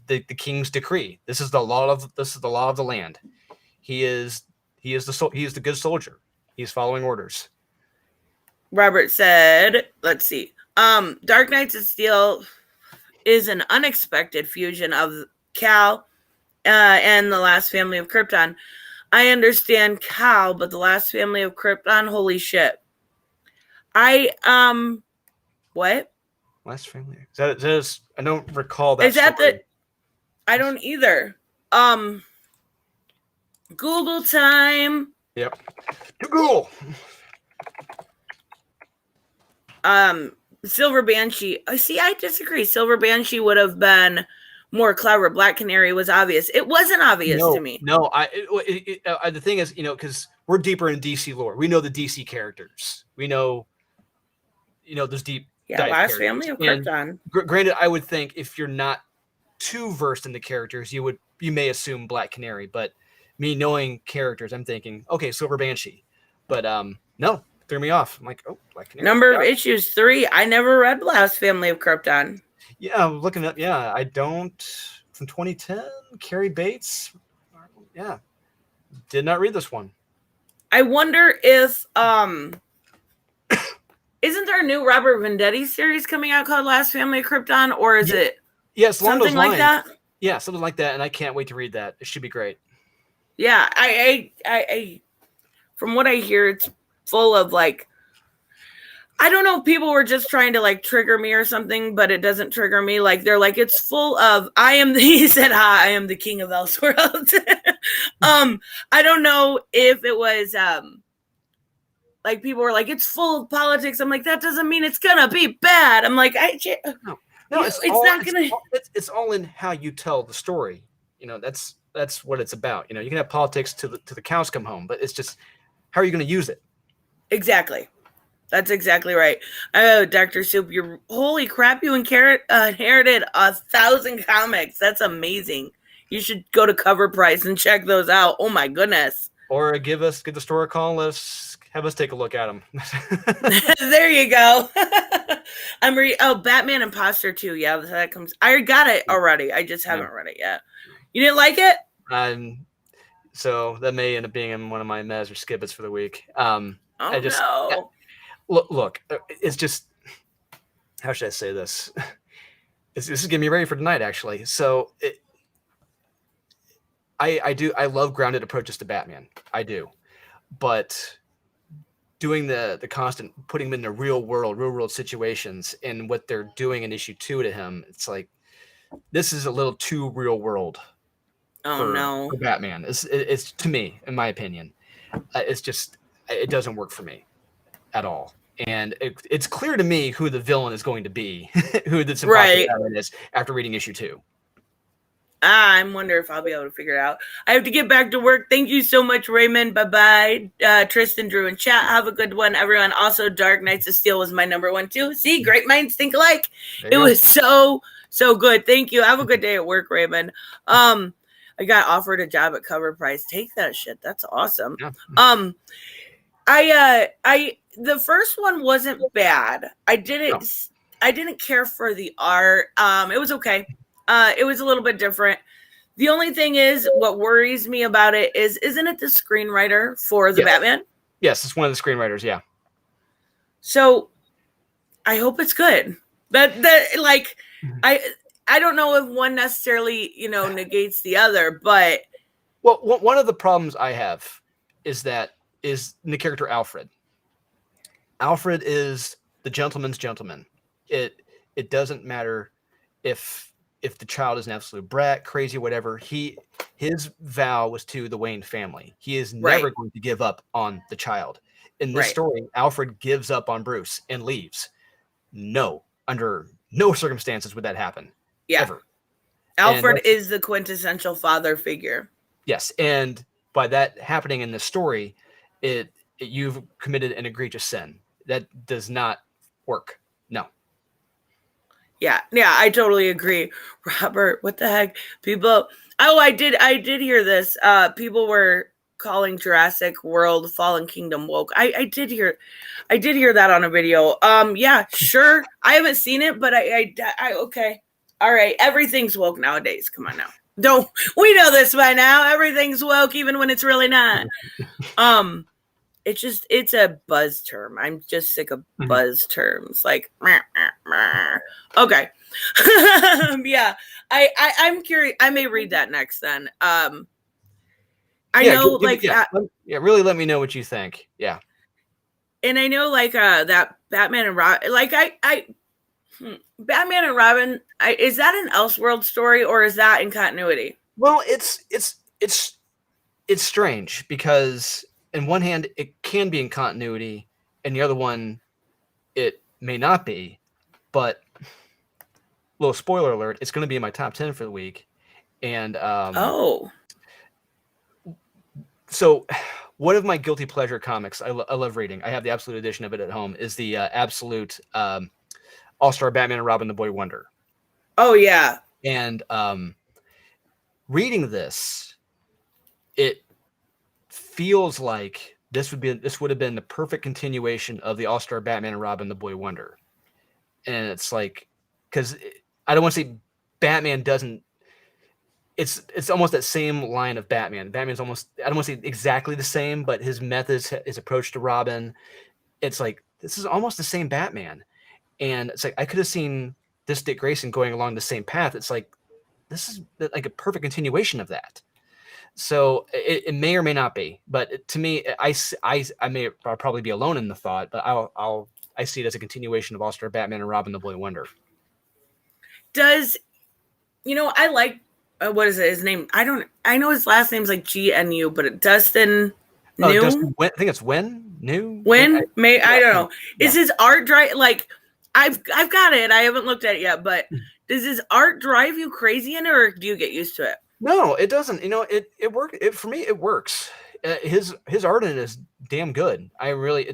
the king's decree. This is the law of the land. He is the good soldier. He's following orders. Robert said, let's see. Dark Knights of Steel is an unexpected fusion of Cal and the Last Family of Krypton. I understand Cal, but the Last Family of Krypton, holy shit. What? Last Family? Is that I don't recall that. Is that story. I don't either. Google time. Yep. Google. Silver Banshee. See, I disagree. Silver Banshee would have been more clever. Black Canary was obvious. It wasn't obvious to me. No, the thing is, because we're deeper in DC lore. We know the DC characters. We know, those deep. Yeah, Last Family of Krypton. Granted, I would think if you're not too versed in the characters, you may assume Black Canary, but me knowing characters, I'm thinking, okay, Silver Banshee. But no, threw me off. I'm like, oh, Black Canary. Number of issues 3. I never read Last Family of Krypton. Yeah, I'm looking up. Yeah, I don't. From 2010, Carrie Bates. Yeah, did not read this one. I wonder if isn't there a new Robert Venditti series coming out called Last Family of Krypton, or is it something like that? Yeah, something like that, and I can't wait to read that. It should be great. Yeah, I from what I hear, it's full of like, I don't know if people were just trying to like trigger me or something, but it doesn't trigger me. Like they're like, it's full of he said, hi, I am the king of Elseworlds. I don't know if it was like people were like, it's full of politics. I'm like, that doesn't mean it's gonna be bad. I'm like, no, it's all in how you tell the story. You know, that's what it's about. You know, you can have politics to the cows come home, but it's just, how are you going to use it? Exactly. That's exactly right. Oh, Dr. Soup, holy crap, you inherited 1,000 comics. That's amazing. You should go to Cover Price and check those out. Oh my goodness. Or give the store a call. Have us take a look at them. There you go. Batman Imposter 2. Yeah, that comes. I got it already. I just haven't read it yet. You didn't like it? So that may end up being in one of my mez or skibbits for the week. No. Look, it's just, how should I say this? This is getting me ready for tonight, actually. So I love grounded approaches to Batman. I do. But doing the constant putting him in the real world situations and what they're doing in issue 2 to him, it's like, this is a little too real world. For Batman. It's to me, in my opinion, it's just, it doesn't work for me at all. And it's clear to me who the villain is going to be, who this villain is after reading issue 2. I wonder if I'll be able to figure it out. I have to get back to work. Thank you so much, Raymond. Bye-bye. Tristan, Drew, and chat. Have a good one, everyone. Also, Dark Knights of Steel was my number 1, too. See, great minds think alike. It was so good. Thank you. Have a good day at work, Raymond. I got offered a job at Cover Price. Take that shit. That's awesome. Yeah. The first one wasn't bad. I didn't care for the art. It was okay. It was a little bit different. The only thing is, what worries me about it is, isn't it the screenwriter for the Batman? Yes, it's one of the screenwriters. Yeah. So I hope it's good. I don't know if one necessarily, negates the other, but. Well, one of the problems I have is the character Alfred. Alfred is the gentleman's gentleman. It doesn't matter if the child is an absolute brat, crazy, whatever. His vow was to the Wayne family. He is never going to give up on the child. In this story, Alfred gives up on Bruce and leaves. No, under no circumstances would that happen. Yeah. Ever. Alfred is the quintessential father figure. Yes, and by that happening in this story, you've committed an egregious sin. That does not work. No. Yeah, I totally agree. Robert, what the heck? People, I did hear this. People were calling Jurassic World Fallen Kingdom woke. I did hear that on a video. Yeah, sure. I haven't seen it, but I okay. All right, everything's woke nowadays. Come on now. We know this by now. Everything's woke, even when it's really not. It's a buzz term. I'm just sick of buzz terms. Like, okay. Yeah. I'm curious. I may read that next then. Really let me know what you think. Yeah. And I know that Batman and Robin, Batman and Robin, is that an Elseworld story or is that in continuity? Well, it's strange because in one hand it can be in continuity, and the other one it may not be. But little spoiler alert: it's going to be in my top 10 for the week. And so one of my guilty pleasure comics I love reading. I have the Absolute edition of it at home. Is the Absolute All-Star Batman and Robin: The Boy Wonder. Oh yeah, And reading this, it feels like this would have been the perfect continuation of the All-Star Batman and Robin, the Boy Wonder. And it's like, because I don't want to say Batman doesn't. It's almost that same line of Batman. Batman's almost, I don't want to say exactly the same, but his methods, his approach to Robin, it's like this is almost the same Batman. And it's like I could have seen this Dick Grayson going along the same path. It's like this is like a perfect continuation of that. So it may or may not be, but to me, I'll probably be alone in the thought, but I see it as a continuation of All-Star Batman and Robin the Boy Wonder. Does, I like, what is it, his name? I know his last name's like GNU, but Dustin New? Dustin, I think it's New? I don't know. Yeah. Is his art dry? Like, I've got it. I haven't looked at it yet, but does his art drive you crazy in it, or do you get used to it? No, it doesn't. It works. For me, it works. His art in it is damn good. I think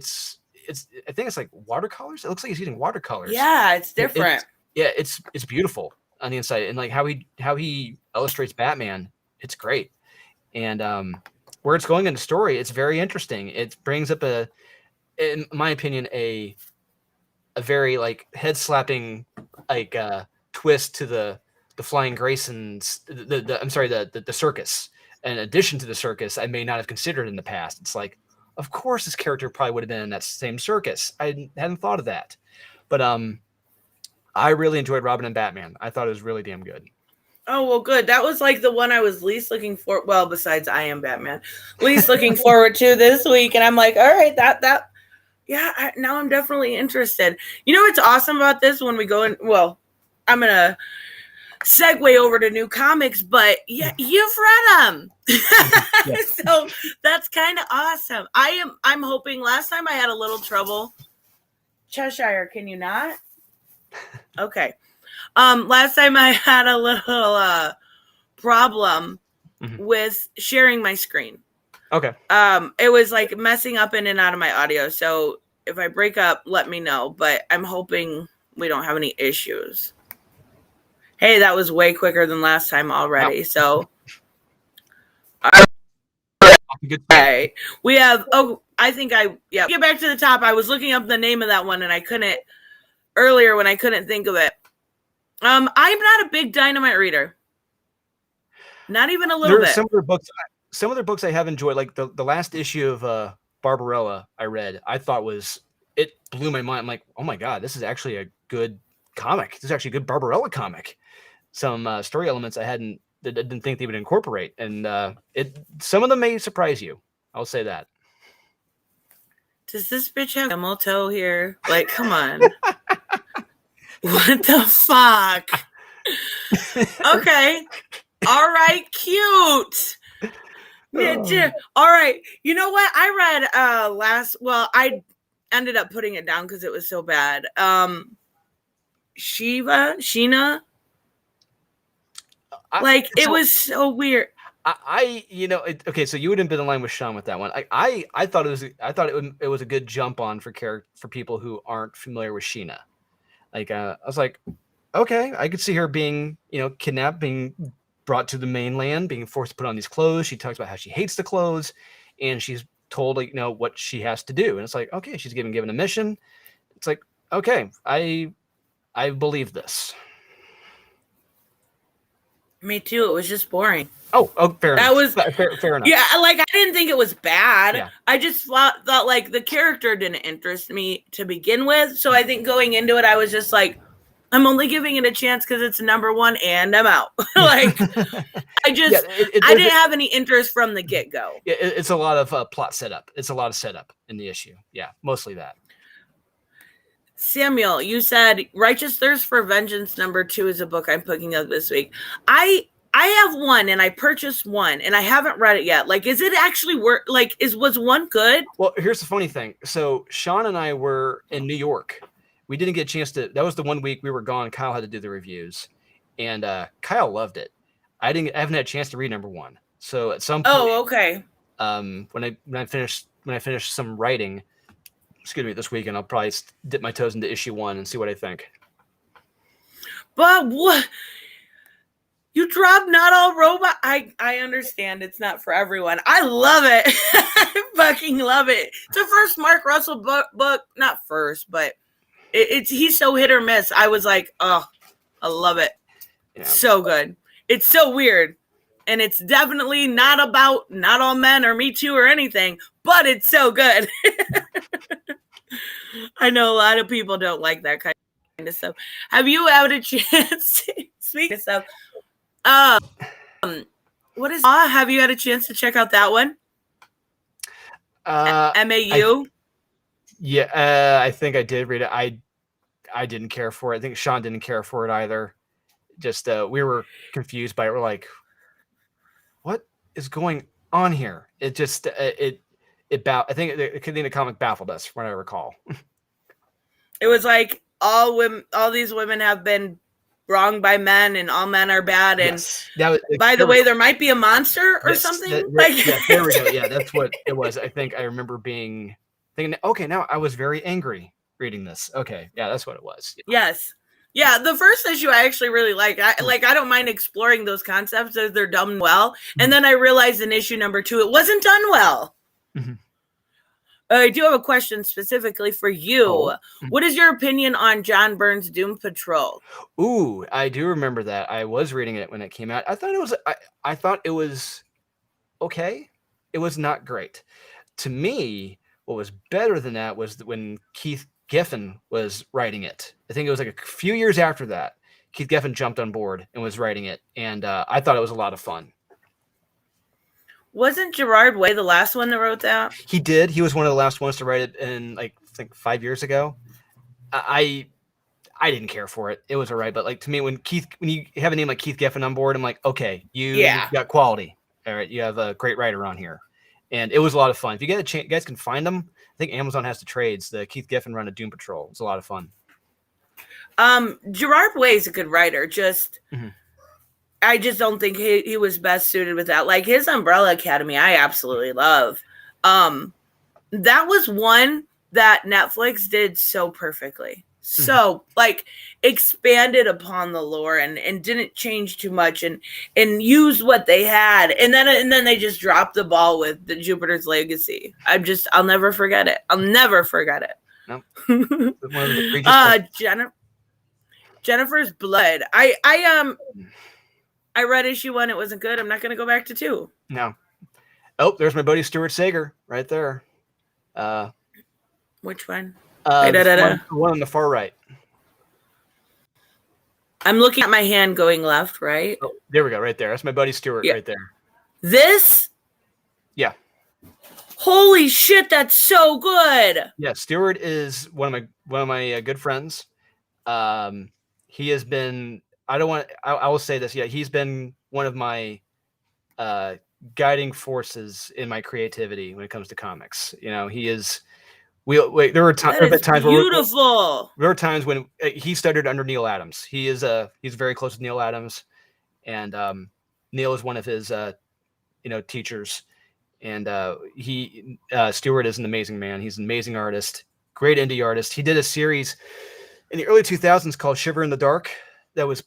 it's like watercolors. It looks like he's using watercolors. Yeah, it's different. It's beautiful on the inside, and like how he illustrates Batman, it's great. And where it's going in the story, it's very interesting. It brings up in my opinion, a very like head slapping like twist to the Flying Graysons, the circus. In addition to the circus, I may not have considered in the past. It's like, of course, this character probably would have been in that same circus. I hadn't thought of that, but I really enjoyed Robin and Batman. I thought it was really damn good. Oh, well, good. That was like the one I was least looking for. Well, besides I Am Batman, least looking forward to this week. And I'm like, all right, now I'm definitely interested. You know what's awesome about this when we go in? Well, I'm going to segue over to new comics, but yeah, you've read them. So that's kind of awesome. I'm hoping. Last time I had a little trouble. Cheshire, can you not? Okay. Last time I had a little problem with sharing my screen. Okay. It was like messing up in and out of my audio. So if I break up, let me know. But I'm hoping we don't have any issues. Hey, that was way quicker than last time already. Wow. So, all right. We have, get back to the top. I was looking up the name of that one and I couldn't earlier when I couldn't think of it. I'm not a big Dynamite reader. Not even a little bit. Some of their books I have enjoyed, like the last issue of Barbarella I read, I thought it blew my mind. I'm like, oh my God, this is actually a good comic. This is actually a good Barbarella comic. Some story elements I didn't think they would incorporate, and some of them may surprise you. I'll say that. Does this bitch have camel toe here? Like, come on. What the fuck? Okay. All right, cute. Yeah, all right. You know what? I read I ended up putting it down because it was so bad. Sheena. It was so weird. Okay, so you wouldn't have been in line with Sean with that one. I thought it was a good jump on for people who aren't familiar with Sheena. I was like, okay, I could see her being, kidnapped, being brought to the mainland, being forced to put on these clothes. She talks about how she hates the clothes, and she's told, what she has to do. And it's like, okay, she's given a mission. It's like, okay, I believe this. Me too. It was just boring. Oh, fair enough. That was fair enough. Yeah, I didn't think it was bad. Yeah. I just thought like the character didn't interest me to begin with. So I think going into it, I was just like, I'm only giving it a chance because it's #1 and I'm out. I didn't have any interest from the get-go. Yeah, it's a lot of plot setup. It's a lot of setup in the issue. Yeah, mostly that. Samuel, you said Righteous Thirst for Vengeance #2 is a book I'm picking up this week. I have one and I purchased one and I haven't read it yet. Is it actually worth, was one good? Well, here's the funny thing. So Sean and I were in New York. We didn't get a chance that was the 1 week we were gone. Kyle had to do the reviews and Kyle loved it. I haven't had a chance to read #1. So at some point, okay. When I finish some writing, this weekend, I'll probably dip my toes into issue 1 and see what I think. But what? You drop Not All Robot. I understand it's not for everyone. I love it. I fucking love it. It's the first Mark Russell book. Not first, but he's so hit or miss. I was like, oh, I love it. Yeah. So good. It's so weird. And it's definitely not about Not All Men or Me Too or anything, but it's so good. I know a lot of people don't like that kind of stuff. Have you had a chance to speak of stuff? What is have you had a chance to check out that one? MAU? I think I did read it. I didn't care for it. I think Sean didn't care for it either. Just we were confused by it. We're like, what is going on here? It just I think the comic baffled us, from what I recall. It was like all these women have been wronged by men, and all men are bad. And by the way, there might be a monster or something. There we go. Yeah, that's what it was. I think I remember thinking, okay, now I was very angry reading this. Okay, yeah, that's what it was. Yes. Yeah, the first issue I actually really like. I don't mind exploring those concepts as they're done well. And then I realized in issue number 2, it wasn't done well. Mm-hmm. I do have a question specifically for you. Oh. What is your opinion on John Byrne's Doom Patrol? Ooh, I do remember that. I was reading it when it came out. I thought it was okay. It was not great. To me, what was better than that was when Keith Giffen was writing it. I think it was like a few years after that. Keith Giffen jumped on board and was writing it, and I thought it was a lot of fun. Wasn't Gerard Way the last one that wrote that? He did. He was one of the last ones to write it in, I think 5 years ago. I didn't care for it. It was all right, but to me, when you have a name like Keith Giffen on board, I'm like, okay, you've got quality. All right, you have a great writer on here, and it was a lot of fun. If you get a chance, you guys can find them. I think Amazon has the trades. The Keith Giffen run of Doom Patrol. It's a lot of fun. Gerard Way is a good writer. I just don't think he was best suited with that. Like his Umbrella Academy, I absolutely love. That was one that Netflix did so perfectly. So expanded upon the lore and didn't change too much and used what they had. And then they just dropped the ball with the Jupiter's Legacy. I'll never forget it. I'll never forget it. No. Jennifer's Blood. I read issue 1. It wasn't good. I'm not going to go back to 2. No. Oh, there's my buddy Stuart Sager right there. Which one? One on the far right. I'm looking at my hand going left, right? Oh, there we go. Right there. That's my buddy Stuart right there. This? Yeah. Holy shit, that's so good. Yeah, Stuart is one of my good friends. He has been. I will say this. Yeah, he's been one of my guiding forces in my creativity when it comes to comics. He is. There were times. Beautiful. There were times when he studied under Neil Adams. He's very close with Neil Adams, and Neil is one of his teachers. And Stuart is an amazing man. He's an amazing artist, great indie artist. He did a series in the early 2000s called Shiver in the Dark that was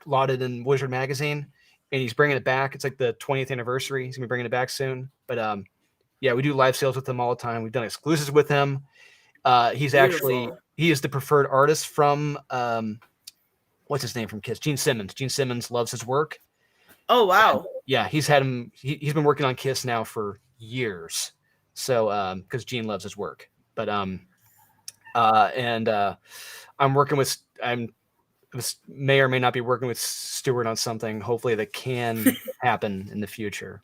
lauded in Wizard magazine, and he's bringing it back. It's like the 20th anniversary. He's gonna be bringing it back soon. But yeah, we do live sales with him all the time. We've done exclusives with him. He is the preferred artist from what's his name from Kiss? Gene Simmons. Gene Simmons loves his work. Oh wow. Yeah, he's had him. He's been working on Kiss now for years. So because Gene loves his work. But I'm working with may or may not be working with Stuart on something. Hopefully that can happen in the future.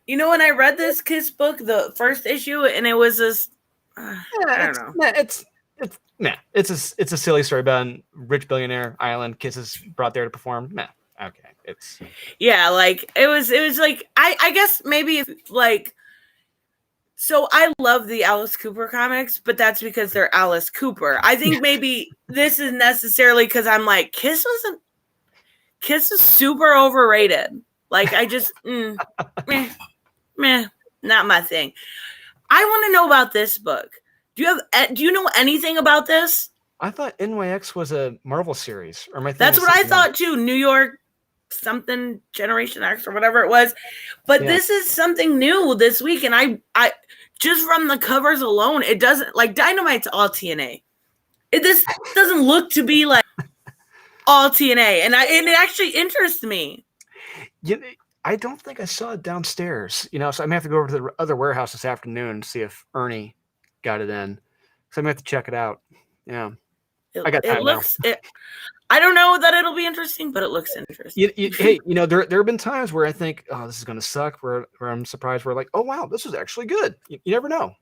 When I read this Kiss book, the first issue, and it was this, I don't know. It's a silly story about a rich billionaire island. Kiss is brought there to perform. Okay. It was like, I guess maybe so I love the Alice Cooper comics, but that's because they're Alice Cooper. I think maybe this is necessarily because I'm like, Kiss is super overrated. I just, meh, not my thing. I want to know about this book. Do you know anything about this? I thought NYX was a Marvel series, or that's what I thought too. New York something Generation X or whatever it was. But this is something new this week, and I just from the covers alone, it doesn't like Dynamite's all TNA. This doesn't look to be like all TNA, and it actually interests me. I don't think I saw it downstairs, so I may have to go over to the other warehouse this afternoon to see if Ernie got it in. So I may have to check it out. Yeah, I got time now. I don't know that it'll be interesting, but it looks interesting. Hey, there have been times where I think, oh, this is going to suck, where I'm surprised, where like, oh, wow, this is actually good. You never know.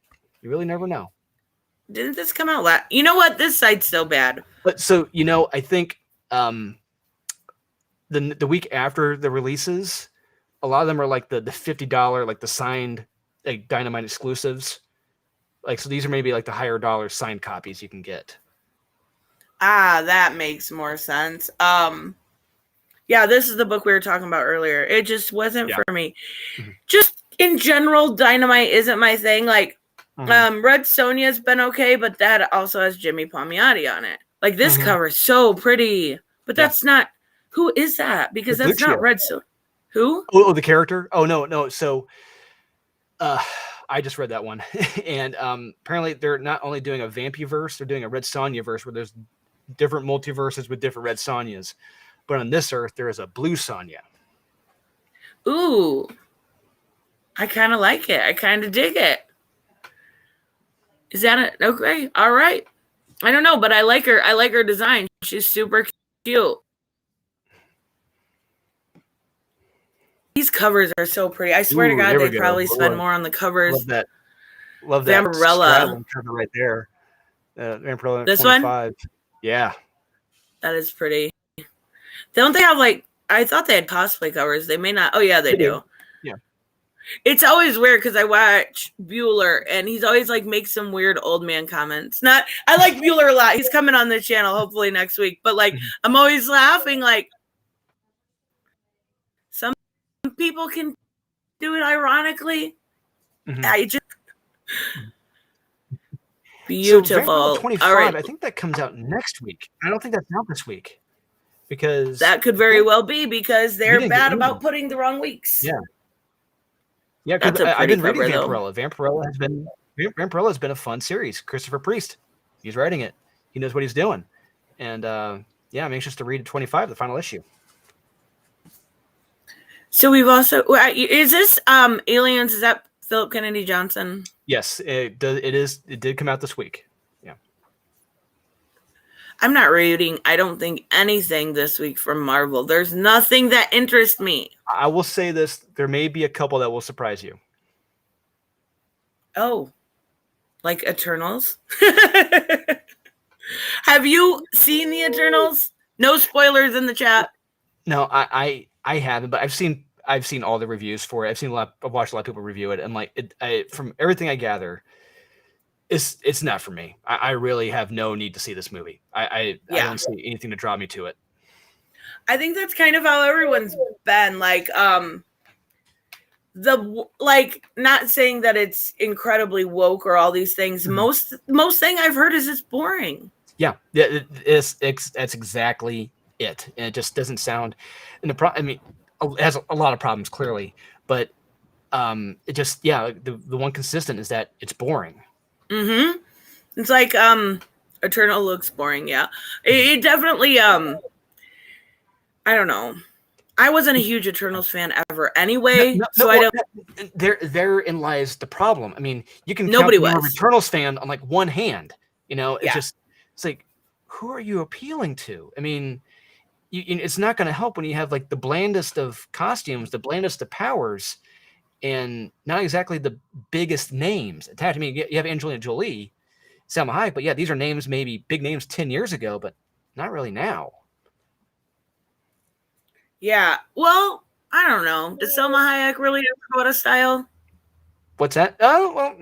You really never know. Didn't this come out last? You know what? This site's so bad. But so, I think the week after the releases, a lot of them are like the $50, like the signed like Dynamite exclusives. Like, so these are maybe like the higher dollar signed copies you can get. Ah, that makes more sense. Yeah, this is the book we were talking about earlier. It just wasn't for me. Mm-hmm. Just in general, Dynamite isn't my thing. Like, Red Sonja's been okay, but that also has Jimmy Palmiotti on it. Like, this cover is so pretty, but that's not. Who is that? Because that's not Red Sonja. Who? Oh, the character? Oh, no. So, I just read that one, and apparently they're not only doing a Vampyverse, they're doing a Red Sonja verse where there's different multiverses with different Red Sonjas. But on this earth, there is a Blue Sonja. Ooh. I kind of like it. I kind of dig it. Is that it? Okay. All right. I don't know, but I like her. I like her design. She's super cute. These covers are so pretty. I swear to God, they probably spend more on the covers. Love that. Vampirella cover right there. Vampirella. This 25. one? Yeah. That is pretty. Don't they have like? I thought they had cosplay covers. They may not. Oh yeah, they do. Yeah. It's always weird because I watch Bueller and he's always like makes some weird old man comments. I like Bueller a lot. He's coming on the channel hopefully next week. But like I'm always laughing like some people can do it ironically. I just beautiful. So 25, all right. I think that comes out next week. I don't think that's out this week. Because that could very well be because they're bad about putting the wrong weeks. Yeah. Because I've been reading Vampirella. Vampirella has been a fun series. Christopher Priest, he's writing it. He knows what he's doing, and I'm anxious to read 25, the final issue. So we've also is this Aliens? Is that Philip Kennedy Johnson? Yes, it does. It is. It did come out this week. I'm not reading, I don't think, anything this week from Marvel. There's nothing that interests me. I will say this. There may be a couple that will surprise you. Oh. Like Eternals? Have you seen the Eternals? No spoilers in the chat. No, I haven't, but I've seen all the reviews for it. I've watched a lot of people review it, and like from everything I gather, It's not for me. I really have no need to see this movie. I don't see anything to draw me to it. I think that's kind of how everyone's been. Like, not saying that it's incredibly woke or all these things. Most thing I've heard is it's boring. Yeah, that's exactly it. And it just doesn't sound. And it has a lot of problems clearly, but it just the one consistent is that it's boring. It's like Eternal looks boring. Yeah, it definitely. I don't know. I wasn't a huge Eternals fan ever, anyway. I don't. Therein lies the problem. I mean, you can nobody count was an Eternals fan on like one hand. It's like, who are you appealing to? I mean, it's not going to help when you have like the blandest of costumes, the blandest of powers. And not exactly the biggest names attached. I mean, you have Angelina Jolie, Salma Hayek, but these are names, maybe big names 10 years ago, but not really now. Yeah. Well, I don't know. Does Salma Hayek really have Dakota style? What's that? Oh, well,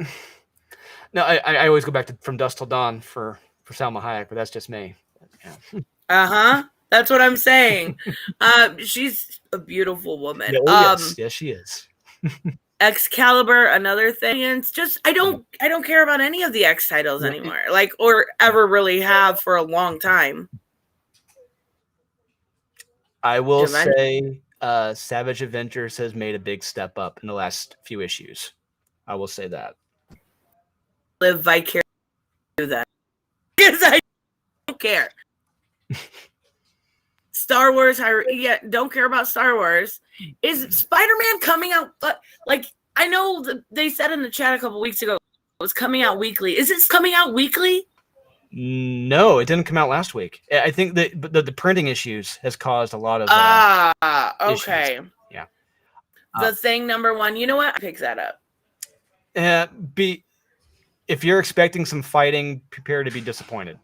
no, I always go back to From Dusk Till Dawn for Salma Hayek, but that's just me. Yeah. That's what I'm saying. She's a beautiful woman. Yes, she is. Excalibur, another thing. And it's just I don't care about any of the X titles anymore, like or ever really have for a long time. I will Dimension. say Savage Avengers has made a big step up in the last few issues. I will say that. Live vicariously through that. Because I don't care. Star Wars, don't care about Star Wars. Is Spider-Man coming out? Like, I know they said in the chat a couple weeks ago it was coming out weekly. Is it coming out weekly? No, it didn't come out last week. I think the printing issues has caused a lot of okay. Issues. Yeah. The Thing #1. You know what? I pick that up. If you're expecting some fighting, prepare to be disappointed.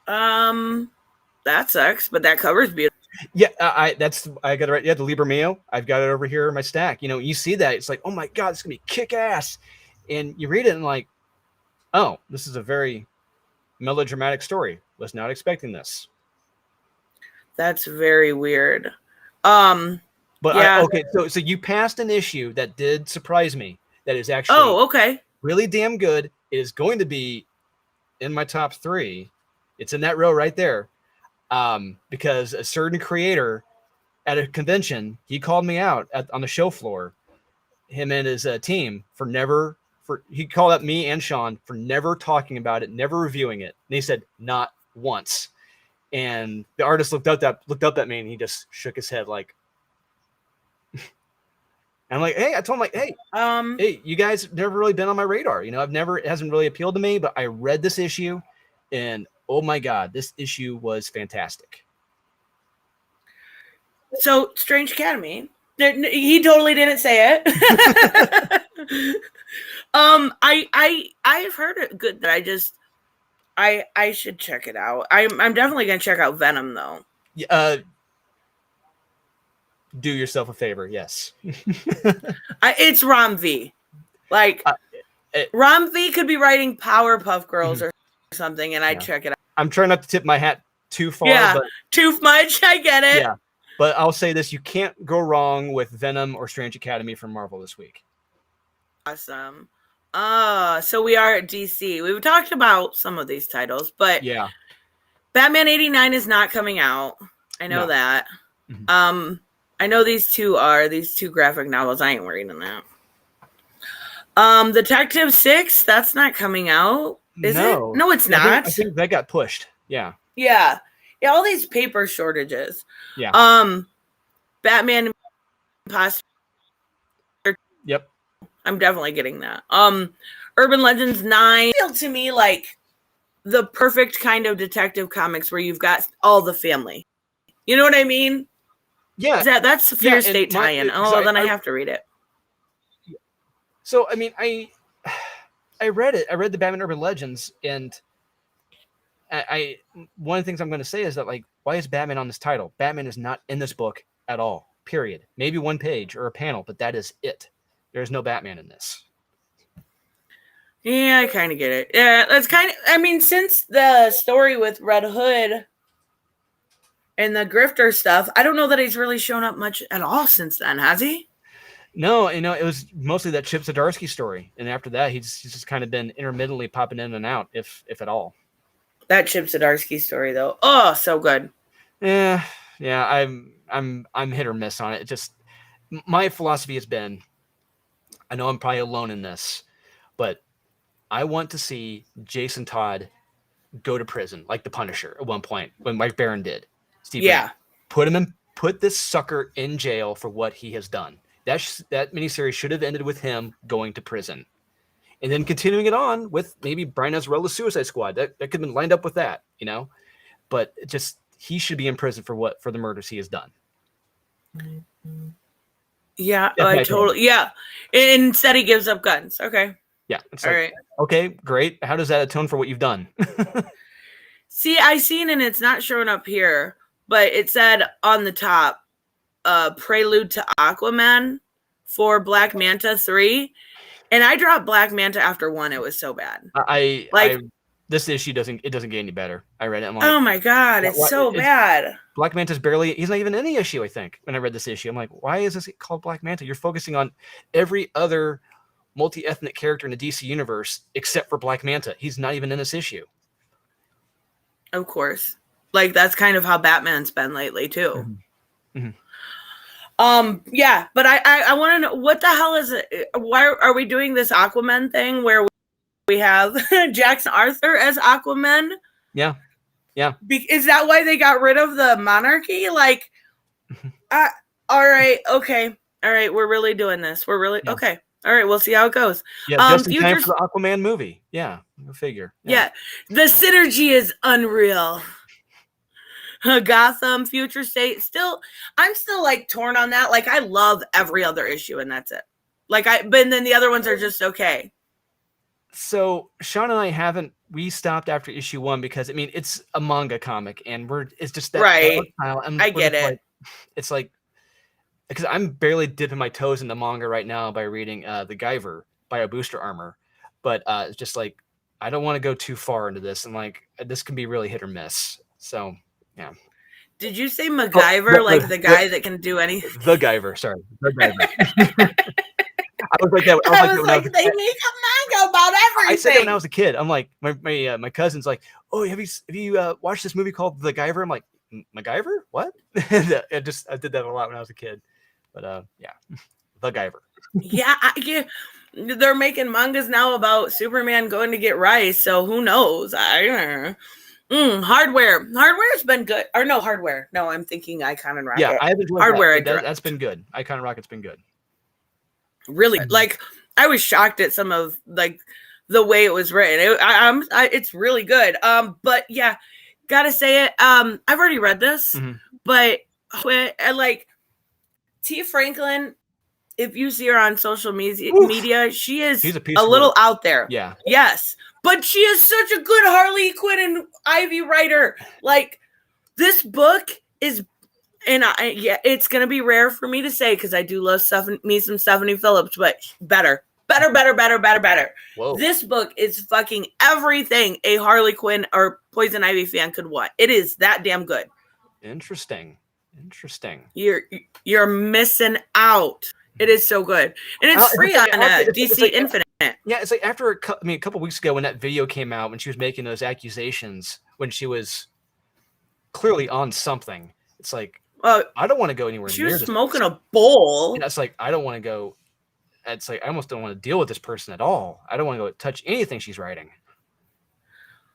That sucks, but that cover's beautiful. Yeah, I got it right. Yeah, the Liber Mio. I've got it over here in my stack. You know, you see that, it's like, oh my god, it's gonna be kick ass, and you read it and like, oh, this is a very melodramatic story. Was not expecting this. That's very weird. But yeah. okay, so you passed an issue that did surprise me. That is actually okay, really damn good. It is going to be in my top 3. It's in that row right there. Because a certain creator at a convention, he called me out on the show floor, him and his team, he called out me and Sean for never talking about it, never reviewing it. And he said, not once. And the artist looked up at me and he just shook his head like, I'm like, hey, I told him, like, hey, you guys have never really been on my radar. You know, it hasn't really appealed to me, but I read this issue and oh my god, this issue was fantastic. So Strange Academy, he totally didn't say it. I've heard it good. That I should check it out. I'm definitely gonna check out Venom though. Do yourself a favor, yes. It's Rom V. Like Rom V could be writing Powerpuff Girls or something, and I'd check it out. I'm trying not to tip my hat too far. Yeah, but, too much. I get it. Yeah, but I'll say this: you can't go wrong with Venom or Strange Academy from Marvel this week. Awesome. So we are at DC. We've talked about some of these titles, but yeah, Batman 89 is not coming out. I know that. Mm-hmm. I know these two graphic novels. I ain't reading that. Detective 6, that's not coming out. Is it? No, it's not. I think that got pushed. Yeah. Yeah. Yeah, all these paper shortages. Yeah. Batman Imposter. Yep. I'm definitely getting that. Urban Legends 9 feel to me like the perfect kind of detective comics where you've got all the family. You know what I mean? Yeah. That's a Fear State tie-in. Then I have to read it. So I mean, I read it. I read the Batman Urban Legends, and I one of the things I'm going to say is that, like, why is Batman on this title? Batman is not in this book at all. Period. Maybe one page or a panel, but that is it. There's no Batman in this. Yeah, I kind of get it. Yeah, that's kind of. I mean, since the story with Red Hood and the grifter stuff, I don't know that he's really shown up much at all since then, has he? No, you know, it was mostly that Chip Zdarsky story, and after that, he's just kind of been intermittently popping in and out, if at all. That Chip Zdarsky story, though, oh, so good. Yeah, I'm hit or miss on it. It just, my philosophy has been, I know I'm probably alone in this, but I want to see Jason Todd go to prison like the Punisher at one point when Mike Barron did. Steve Grant. Put this sucker in jail for what he has done. That miniseries should have ended with him going to prison, and then continuing it on with maybe Brian Azzarello's Suicide Squad. That could have been lined up with that, you know. But he should be in prison for the murders he has done. Yeah, I totally. Yeah, instead he gives up guns. Okay. Yeah. All right. Okay, great. How does that atone for what you've done? See, I seen, and it's not showing up here, but it said on the top, Prelude to Aquaman for Black Manta 3, and I dropped Black Manta after 1. It was so bad. This issue doesn't get any better. I read it. I'm like, oh my god, it's so bad. Black Manta's he's not even in the issue. I think when I read this issue, I'm like, why is this called Black Manta? You're focusing on every other multi-ethnic character in the DC universe except for Black Manta. He's not even in this issue. Of course. Like that's kind of how Batman's been lately too. Yeah, but I want to know what the hell is it? Why are we doing this Aquaman thing where we have Jackson Arthur as Aquaman? Yeah. Is that why they got rid of the monarchy? Like, all right, okay, all right, we're really doing this. We're really okay. All right, we'll see how it goes. Yeah, just in time for the Aquaman movie. Yeah, go figure. Yeah, the synergy is unreal. Gotham, Future State. I'm still like torn on that. Like I love every other issue, and that's it. Like but then the other ones are just okay. So Sean and I we stopped after issue 1 because I mean it's a manga comic, and it's just that right. I get it. It's like because I'm barely dipping my toes in the manga right now by reading The Guyver by a Booster Armor, but it's just like I don't want to go too far into this, and like this can be really hit or miss. So yeah. Did you say MacGyver, the guy that can do anything? The Guyver, sorry. The Guyver. I was like that. I was like, they make a manga about everything. I said that when I was a kid. I'm like, my cousin's like, oh, have you watched this movie called The Guyver? I'm like, MacGyver? What? I did that a lot when I was a kid. But yeah, The Guyver. Yeah, they're making mangas now about Superman going to get rice. So who knows? Hardware. Hardware's been good. Or no, Hardware. No, I'm thinking Icon and Rocket. Yeah, I have enjoyed Hardware. That's been good. Icon and Rocket's been good. Really, like I was shocked at some of like the way it was written. It's really good. But yeah, gotta say it. I've already read this, but like T. Franklin. If you see her on social media, she is a little out there. Yeah. Yes. But she is such a good Harley Quinn and Ivy writer. Like, this book is, and it's going to be rare for me to say because I do love some Stephanie Phillips, but better. Whoa. This book is fucking everything a Harley Quinn or Poison Ivy fan could want. It is that damn good. Interesting. You're missing out. It is so good. And it's free on DC Infinite. Yeah, it's like after a couple weeks ago when that video came out, when she was making those accusations, when she was clearly on something, it's like, I don't want to go anywhere near this. She was smoking a bowl. And it's like, I don't want to go. It's like, I almost don't want to deal with this person at all. I don't want to go touch anything she's writing.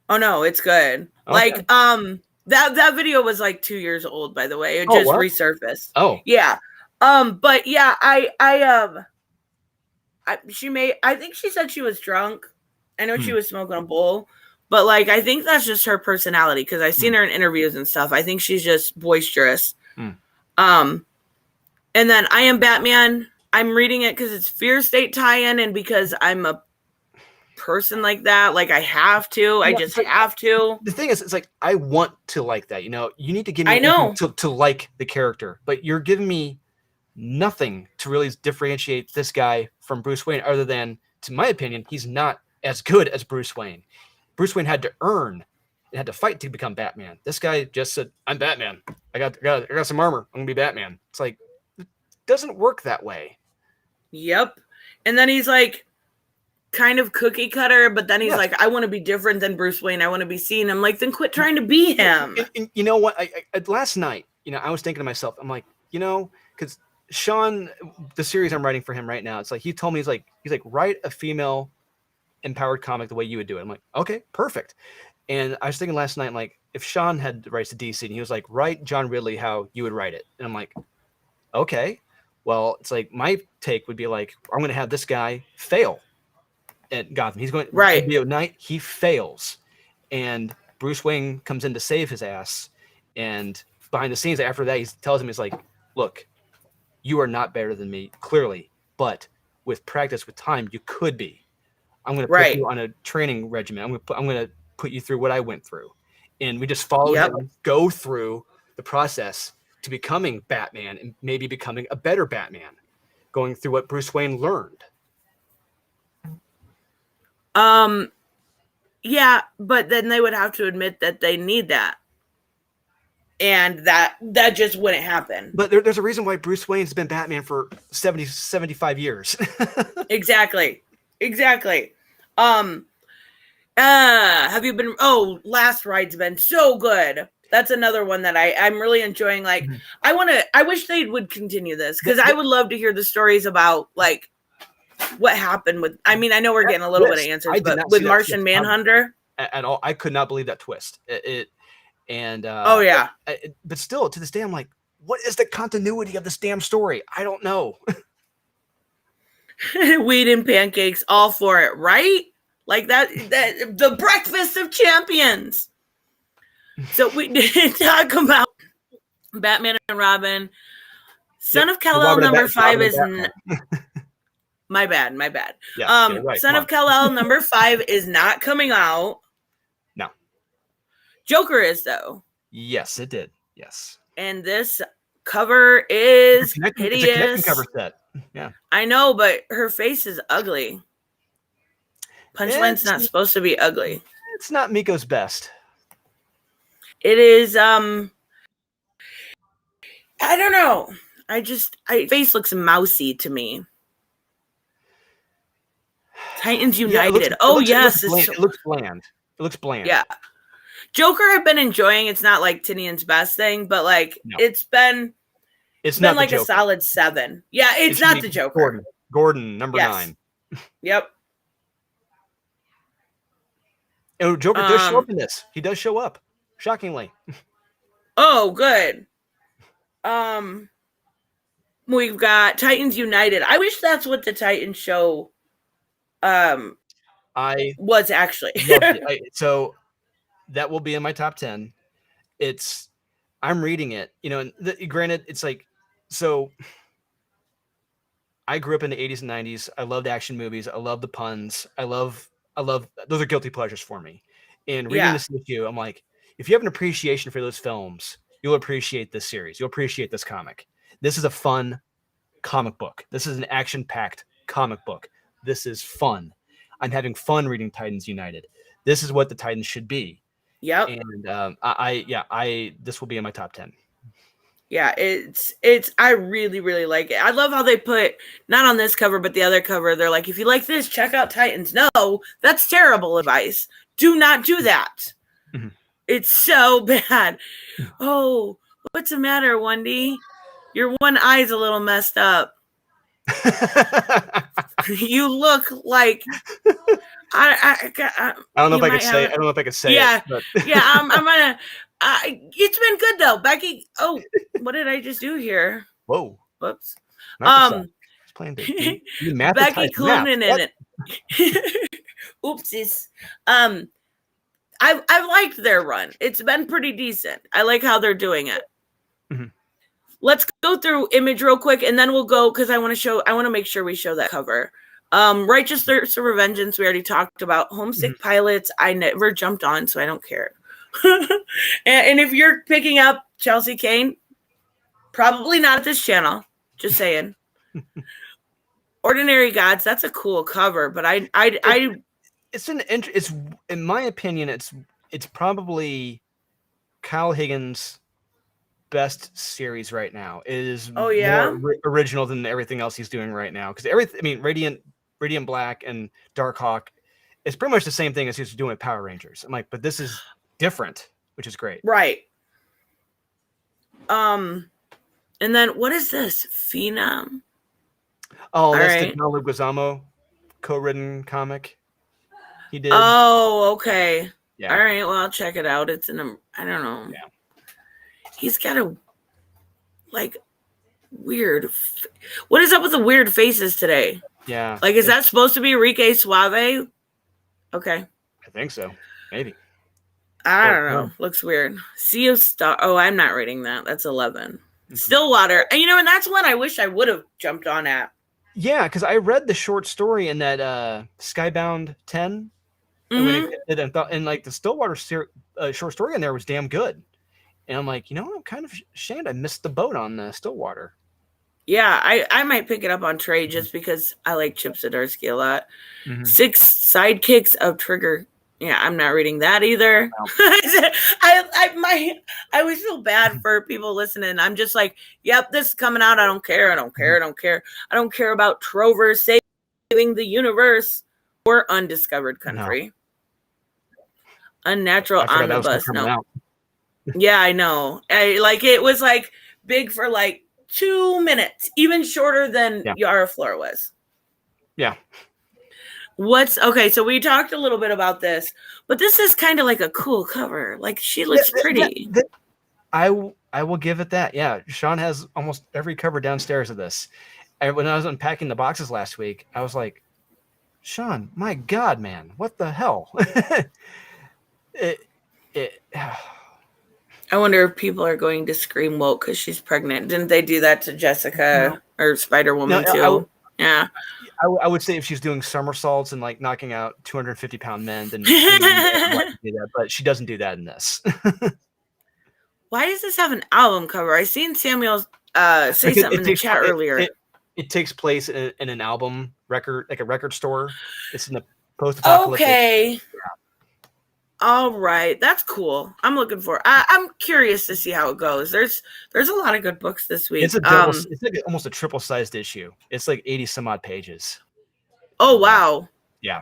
Oh, no, it's good. Okay. Like, that video was like 2 years old, by the way. It just resurfaced. Oh. Yeah. But yeah, I think she said she was drunk. I know she was smoking a bowl, but like, I think that's just her personality. Cause I've seen her in interviews and stuff. I think she's just boisterous. And then I Am Batman. I'm reading it cause it's Fear State tie-in and because I'm a person like that. Like I have to, I just have to. The thing is, it's like, I want to like that, you need to give me to like the character, but you're giving me nothing to really differentiate this guy from Bruce Wayne other than, to my opinion, he's not as good as Bruce Wayne. Bruce Wayne had to earn and had to fight to become Batman. This guy just said, I'm Batman. I got some armor. I'm going to be Batman. It's like, it doesn't work that way. Yep. And then he's like kind of cookie cutter, but then he's like, I want to be different than Bruce Wayne. I want to be seen. I'm like, then quit trying to be him. And you know what? I last night, I was thinking to myself, I'm like, because Sean, the series I'm writing for him right now, it's like he told me he's like write a female empowered comic the way you would do it. I'm like, okay, perfect. And I was thinking last night, like, if Sean had the rights to DC and he was like, write John Ridley how you would write it, and I'm like, okay, well, it's like my take would be like, I'm going to have this guy fail at Gotham. He's going to be at night. He fails, and Bruce Wayne comes in to save his ass. And behind the scenes, after that, he tells him, he's like, look, you are not better than me, clearly, but with practice, with time, you could be. I'm going to put you on a training regimen. I'm going to put you through what I went through. And we just follow him, go through the process to becoming Batman and maybe becoming a better Batman, going through what Bruce Wayne learned. Yeah, but then they would have to admit that they need that. And that just wouldn't happen. But there's a reason why Bruce Wayne's been Batman for 75 years. Exactly. Have you been... Last Ride's been so good. That's another one that I'm really enjoying. Like, I wish they would continue this, because I would love to hear the stories about like what happened with, I mean, I know we're getting a little bit of answers, but with Martian Manhunter at all. I could not believe that twist. Oh yeah. But still, to this day, I'm like, what is the continuity of this damn story? I don't know. Weed and pancakes, all for it, right? Like that the breakfast of champions. So we did talk about Batman and Robin. Son of Kal-El number 5 is my bad. Yeah, right, Son of Kal-El number 5 is not coming out. No. Joker is, though. Yes, it did. Yes. And this cover is hideous. It's a connecting cover set. Yeah. I know, but her face is ugly. Punchline's not supposed to be ugly. It's not Miko's best. It is, I don't know. Face looks mousy to me. Titans United. It looks bland. It looks bland. Yeah. Joker I've been enjoying. It's not like Tinian's best thing, but like it's been not like a solid 7. Yeah, it's not the Joker. Gordon number 9. Yep. And Joker does show up in this. He does show up. Shockingly. Oh, good. We've got Titans United. I wish that's what the Titans show was actually. So that will be in my top 10. I'm reading it, you know, and granted, it's like, so I grew up in the 80s and 90s. I loved action movies. I love the puns. I love those are guilty pleasures for me. And reading this issue, I'm like, if you have an appreciation for those films, you'll appreciate this series. You'll appreciate this comic. This is a fun comic book. This is an action-packed comic book. This is fun. I'm having fun reading Titans United. This is what the Titans should be. Yep. And this will be in my top 10. Yeah, I really, really like it. I love how they put, not on this cover, but the other cover, they're like, if you like this, check out Titans. No, that's terrible advice. Do not do that. Mm-hmm. It's so bad. Oh, what's the matter, Wendy? Your one eye's a little messed up. You look like I don't know if I could say. I don't know if I could say. Yeah, it, but. Yeah. I'm gonna. It's been good though, Becky. Oh, what did I just do here? Whoa. Whoops. Playing Becky Cloonan in it. Oopsies. I've liked their run. It's been pretty decent. I like how they're doing it. Mm-hmm. Let's go through Image real quick, and then we'll go, because I want to make sure we show that cover. Righteous Thirst for Revengeance, we already talked about. Homesick Pilots, I never jumped on, so I don't care. and if you're picking up Chelsea Kane, probably not at this channel. Just saying. Ordinary Gods, that's a cool cover, but it's in my opinion, it's probably Kyle Higgins' best series right now. It is more original than everything else he's doing right now. Because Radiant Black and Darkhawk is pretty much the same thing as he's doing with Power Rangers. I'm like, but this is different, which is great. Right. And then what is this? Phenom? Oh, that's the John Leguizamo co-written comic he did. Oh, okay. Yeah. All right, well, I'll check it out. It's in I don't know. Yeah. He's got a weird. What is up with the weird faces today? Yeah. Like, is that supposed to be Enrique Suave? Okay. I think so. Maybe. I don't know. Looks weird. Sea of Star. Oh, I'm not reading that. That's 11. Mm-hmm. Stillwater. And and that's one I wish I would have jumped on at. Yeah, because I read the short story in that Skybound 10. Mm-hmm. And like the Stillwater short story in there was damn good. And I'm like, I'm kind of ashamed I missed the boat on Stillwater. Yeah, I might pick it up on trade just because I like Chip Zdarsky a lot. Mm-hmm. 6 Sidekicks of Trigger. Yeah, I'm not reading that either. No. I always feel bad for people listening. I'm just like, yep, this is coming out. I don't care. I don't care about Trover saving the universe or Undiscovered Country. No. Unnatural Omnibus. No. Yeah, I know. It was like big for like 2 minutes, even shorter than Yeah. Yara Flor was. Yeah. Okay, so we talked a little bit about this, but this is kind of like a cool cover. Like, she looks pretty. I will give it that. Yeah, Sean has almost every cover downstairs of this. And when I was unpacking the boxes last week, I was like, Sean, my God, man, what the hell? I wonder if people are going to scream woke because she's pregnant. Didn't they do that to Jessica or Spider-Woman too? Yeah. I would say if she's doing somersaults and like knocking out 250-pound men, then she would do that. But she doesn't do that in this. Why does this have an album cover? I seen Samuel say something in the chat earlier. It takes place in an album record, like a record store. It's in the post-apocalyptic. Okay. Yeah. All right, that's cool. I'm looking for. I'm curious to see how it goes. There's a lot of good books this week. It's it's like almost a triple-sized issue. It's like 80 some odd pages. Oh wow. Yeah.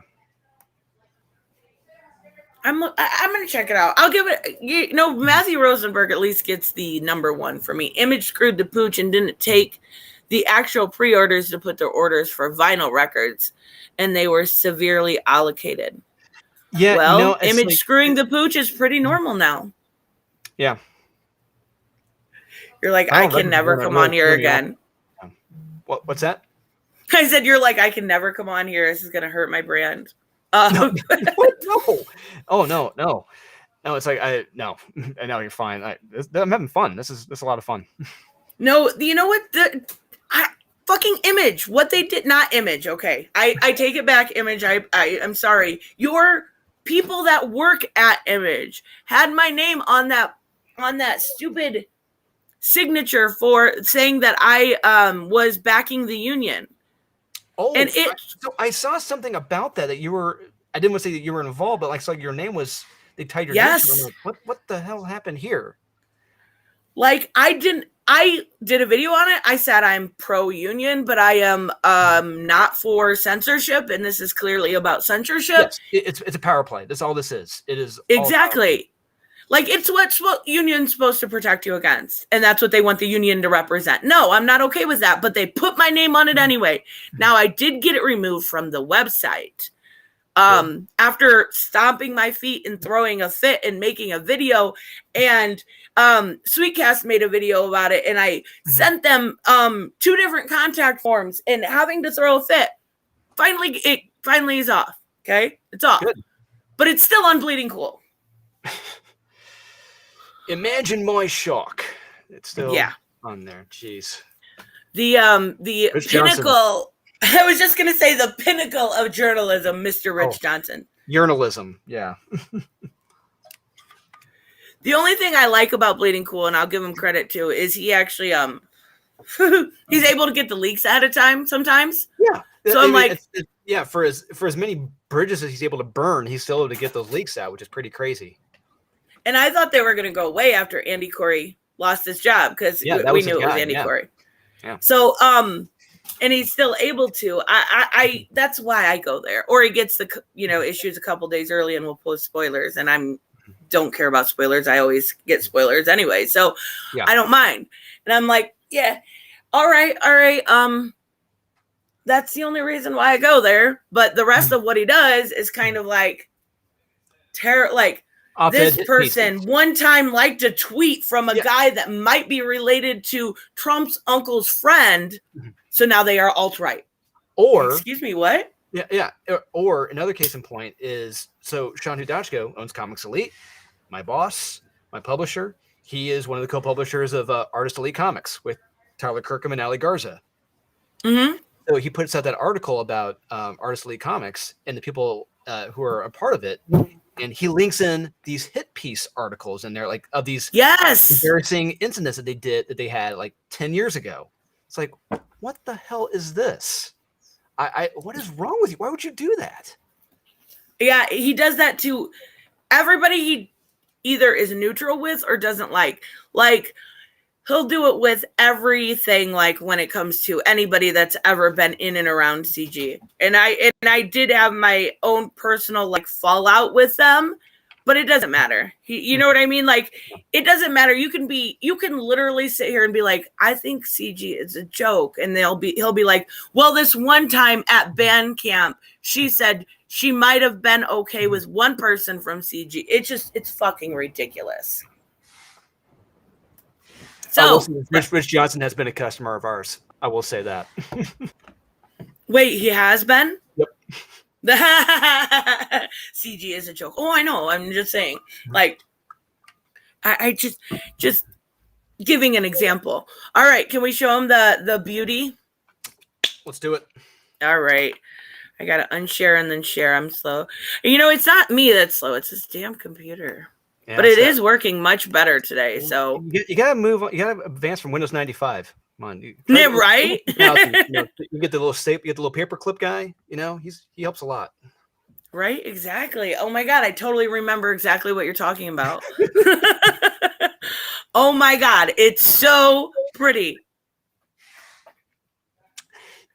I'm gonna check it out. I'll give it. Matthew Rosenberg at least gets the #1 for me. Image screwed the pooch and didn't take the actual pre-orders to put their orders for vinyl records, and they were severely allocated. Yeah, well, Image screwing the pooch is pretty normal now. Yeah. You're like, I can never come on here again. What's that? I said, you're like, I can never come on here. This is going to hurt my brand. No. Oh, no. No, it's like, I know you're fine. I'm having fun. This is a lot of fun. No, you know what? Fucking Image. What they did, not Image. Okay. I take it back, Image. I'm sorry. Your people that work at Image had my name on that stupid signature for saying that I was backing the union. Oh, and so I saw something about that you were. I didn't want to say that you were involved, but like your name was. They tied your name to. I'm like, what the hell happened here? Like I did a video on it. I said I'm pro-union, but I am not for censorship, and this is clearly about censorship. Yes, it's a power play. That's all this is. It is exactly. Like, it's what union's supposed to protect you against, and that's what they want the union to represent. No, I'm not okay with that, but they put my name on it anyway. Now, I did get it removed from the website. After stomping my feet and throwing a fit and making a video, and Sweetcast made a video about it, and I sent them 2 different contact forms and having to throw a fit. It finally is off. Okay? It's off. Good. But it's still on Bleeding Cool. Imagine my shock. It's still on there. Jeez. The pinnacle. I was just gonna say the pinnacle of journalism, Mr. Rich Johnson. Journalism, yeah. The only thing I like about Bleeding Cool, and I'll give him credit to, is he actually he's able to get the leaks ahead of time sometimes. Yeah. So I'm like, for as many bridges as he's able to burn, he's still able to get those leaks out, which is pretty crazy. And I thought they were going to go away after Andy Corey lost his job because we knew it was Andy Corey. Yeah. So, and he's still able to. I that's why I go there. Or he gets the issues a couple days early and we'll post spoilers. And don't care about spoilers. I always get spoilers anyway, so I don't mind. And I'm like, all right. That's the only reason why I go there. But the rest of what he does is kind of like this person one time liked a tweet from a guy that might be related to Trump's uncle's friend. So now they are alt-right. Or, excuse me, what? Yeah. Or another case in point is, so Sean Hudachko owns Comics Elite, my boss, my publisher. He is one of the co-publishers of Artist Elite Comics with Tyler Kirkham and Ali Garza. Mm-hmm. So he puts out that article about Artist Elite Comics and the people who are a part of it. And he links in these hit piece articles in there, like of these embarrassing incidents that they had like 10 years ago. It's like, what the hell is this? What is wrong with you? Why would you do that? Yeah, he does that to everybody he either is neutral with or doesn't like. Like, he'll do it with everything, like when it comes to anybody that's ever been in and around CG. And I did have my own personal like fallout with them, but it doesn't matter. You know what I mean? Like, it doesn't matter. You can literally sit here and be like, I think CG is a joke. And he'll be like, well, this one time at band camp, she said she might have been okay with one person from CG. It's fucking ridiculous. So Rich Johnson has been a customer of ours. I will say that. Wait, he has been? Yep. CG is a joke. Oh, I know. I'm just saying. Like, I just giving an example. All right, can we show him the beauty? Let's do it. All right. I gotta unshare and then share. I'm slow. You know, it's not me that's slow. It's this damn computer. Yeah, but it is working much better today. So you gotta move on. You gotta advance from Windows 95. Come on, right? You get the little staple. You get the little paperclip guy. You know, he helps a lot. Right? Exactly. Oh my god, I totally remember exactly what you're talking about. Oh my god, it's so pretty.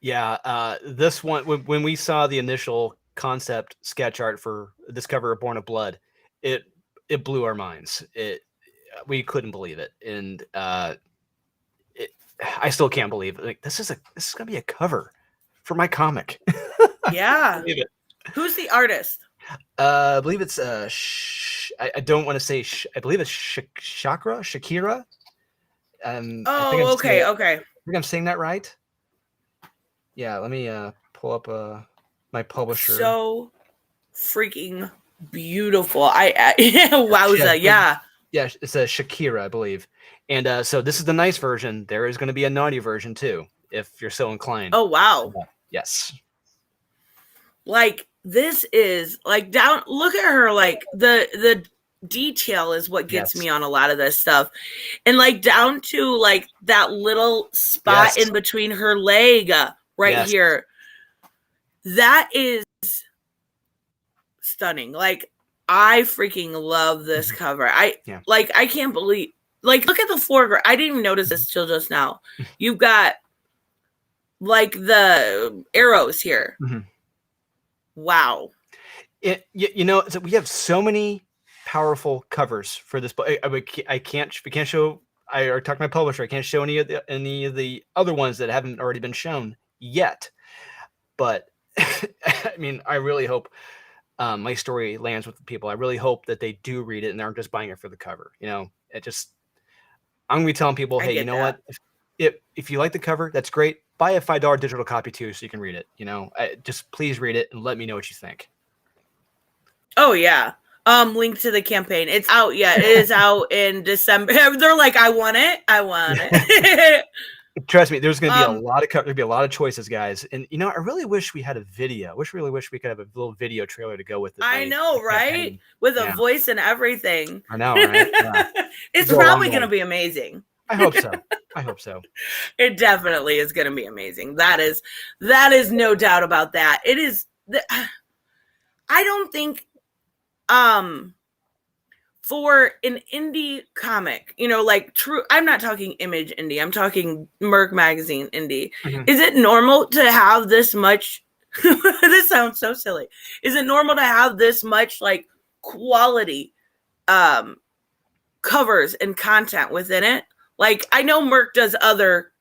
Yeah, this one when we saw the initial concept sketch art for this cover of Born of Blood, it blew our minds. We couldn't believe it, and I still can't believe it. Like, this is gonna be a cover for my comic. Yeah. Who's the artist? I believe it's I don't want to say I believe it's Shakira. Oh, okay. I think I'm saying that right. Yeah, let me pull up my publisher. So freaking beautiful. Wowza, yeah. Yeah, it's a Shakira, I believe. And so this is the nice version. There is going to be a naughty version too, if you're so inclined. Oh, wow. Yes. Like, this is like down. Look at her. Like, the detail is what gets me on a lot of this stuff. And like down to like that little spot in between her leg right here. That is stunning. Like, I freaking love this cover. I can't believe, like, look at the foreground. I didn't even notice this till just now. You've got like the arrows here. Mm-hmm. Wow. You know, we have so many powerful covers for this book. We can't show. I talked to my publisher. I can't show any of the other ones that haven't already been shown yet. But I mean, I really hope my story lands with the people. I really hope that they do read it and aren't just buying it for the cover. You know, I'm gonna be telling people, hey, you know what? If you like the cover, that's great. Buy a $5 digital copy too, so you can read it. You know, just please read it and let me know what you think. Oh yeah. Link to the campaign. It's out. Yeah, it is out in December. They're like, I want it. Trust me, there's going to be there'll be a lot of choices, guys. And you know, I really wish we had a video. Really wish we could have a little video trailer to go with it. I know, right? With a voice and everything. I know, right? Yeah. It's probably going to be amazing. I hope so. It definitely is going to be amazing. That is no doubt about that. It is. I don't think, for an indie comic, you know, like true, I'm not talking Image indie, I'm talking Merc Magazine indie. Mm-hmm. Is it normal to have this much? This sounds so silly. Is it normal to have this much like quality covers and content within it? Like, I know Merc does other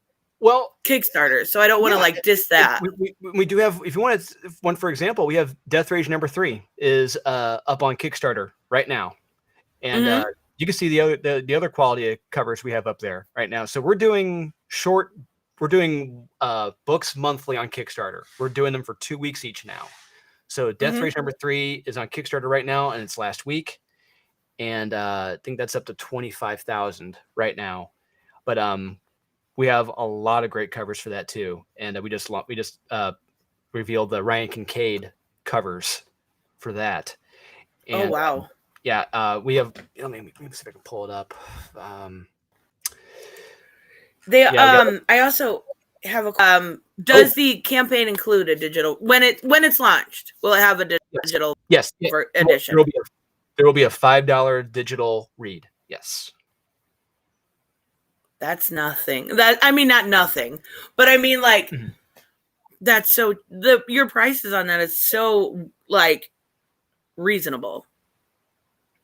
Kickstarters, so I don't want to like diss that. We do have, if you want one, for example, we have Death Rage #3 is up on Kickstarter right now. And you can see the other quality of covers we have up there right now. So we're doing books monthly on Kickstarter. We're doing them for 2 weeks each now. So Death Rage #3 is on Kickstarter right now, and it's last week. And I think that's up to 25,000 right now. But we have a lot of great covers for that too. And we just revealed the Ryan Kincaid covers for that. And, oh wow. Yeah, we have. Let me see if I can pull it up. I also have a. Does the campaign include a digital when it's launched? Will it have a digital? Yes. Edition. There will be a $5 digital read. Yes. That's nothing. Not nothing, but I mean, like, that's so your prices on that is so like reasonable.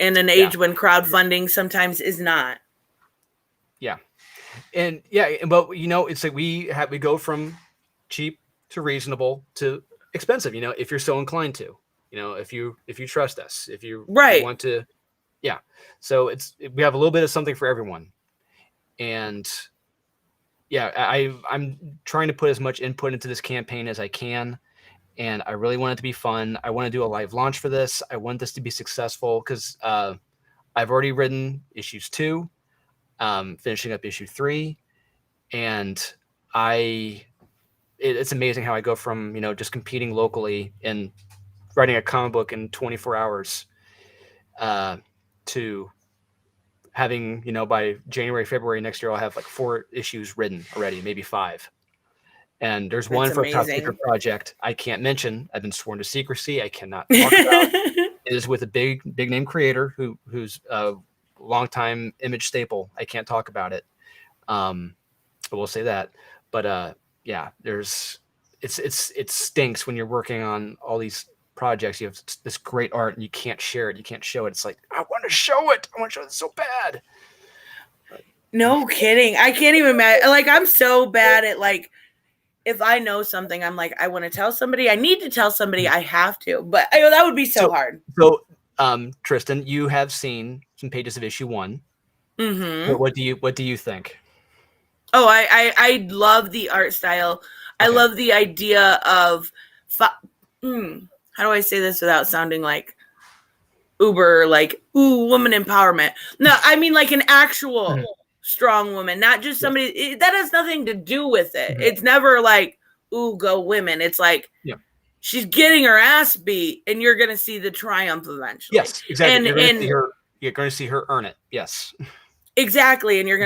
in an age when crowdfunding sometimes is not. Yeah. And but it's like we go from cheap to reasonable to expensive, if you're so inclined to, if you trust us, if you want to. Yeah. So we have a little bit of something for everyone. And I'm trying to put as much input into this campaign as I can. And I really want it to be fun. I want to do a live launch for this. I want this to be successful because I've already written issues 2, finishing up issue 3. And it's amazing how I go from, just competing locally and writing a comic book in 24 hours to having, by January, February next year, I'll have like 4 issues written already, maybe 5. And there's one for a top secret project I can't mention. I've been sworn to secrecy. I cannot talk about. It is with a big name creator who's a longtime Image staple. I can't talk about it. But we'll say that. But it stinks when you're working on all these projects. You have this great art and you can't share it. You can't show it. It's like, I want to show it. I want to show it so bad. No kidding. I can't even imagine. Like, I'm so bad at like, if I know something, I'm like, I want to tell somebody. I need to tell somebody. I have to, but that would be so hard. So, Tristan, you have seen some pages of issue 1. Mm-hmm. What do you think? Oh, I love the art style. Okay. I love the idea of how do I say this without sounding like uber, like, ooh, woman empowerment. No, I mean like an actual strong woman, not just somebody that has nothing to do with it. Mm-hmm. It's never like, ooh, go women. It's like, she's getting her ass beat and you're going to see the triumph eventually. Yes, exactly. You're going to see her earn it. Yes. Exactly. And you're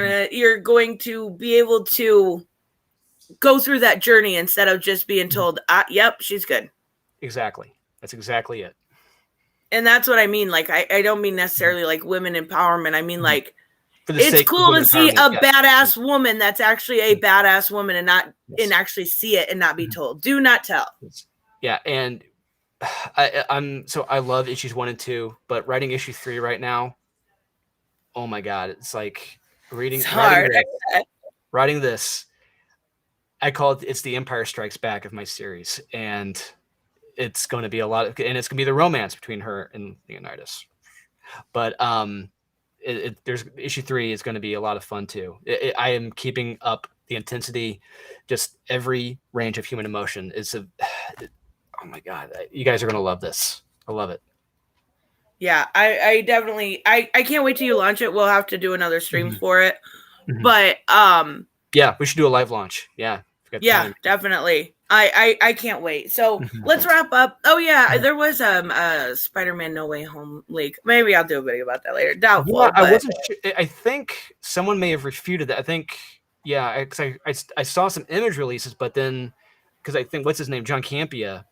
going to be able to go through that journey instead of just being told, yep, she's good. Exactly. That's exactly it. And that's what I mean. Like, I don't mean necessarily like women empowerment. I mean, like, it's cool to see a badass woman that's actually a badass woman and not and actually see it and not be told. Do not tell. Yeah. And I love issues 1 and 2, but writing issue 3 right now, oh my God, it's like writing this. I call it's the Empire Strikes Back of my series, and it's going to be and it's going to be the romance between her and Leonidas. But there's issue 3 is going to be a lot of fun too. I am keeping up the intensity, just every range of human emotion. Oh my God, you guys are going to love this. I love it. Yeah, I definitely, I can't wait till you launch it. We'll have to do another stream for it. Mm-hmm. But yeah, we should do a live launch. Yeah. Definitely. I can't wait. So let's wrap up. Oh yeah, there was Spider-Man No Way Home leak. Maybe I'll do a video about that later. Doubtful. Yeah, I wasn't sure. I think someone may have refuted that. I think because I saw some image releases, but then because I think what's his name, John Campea,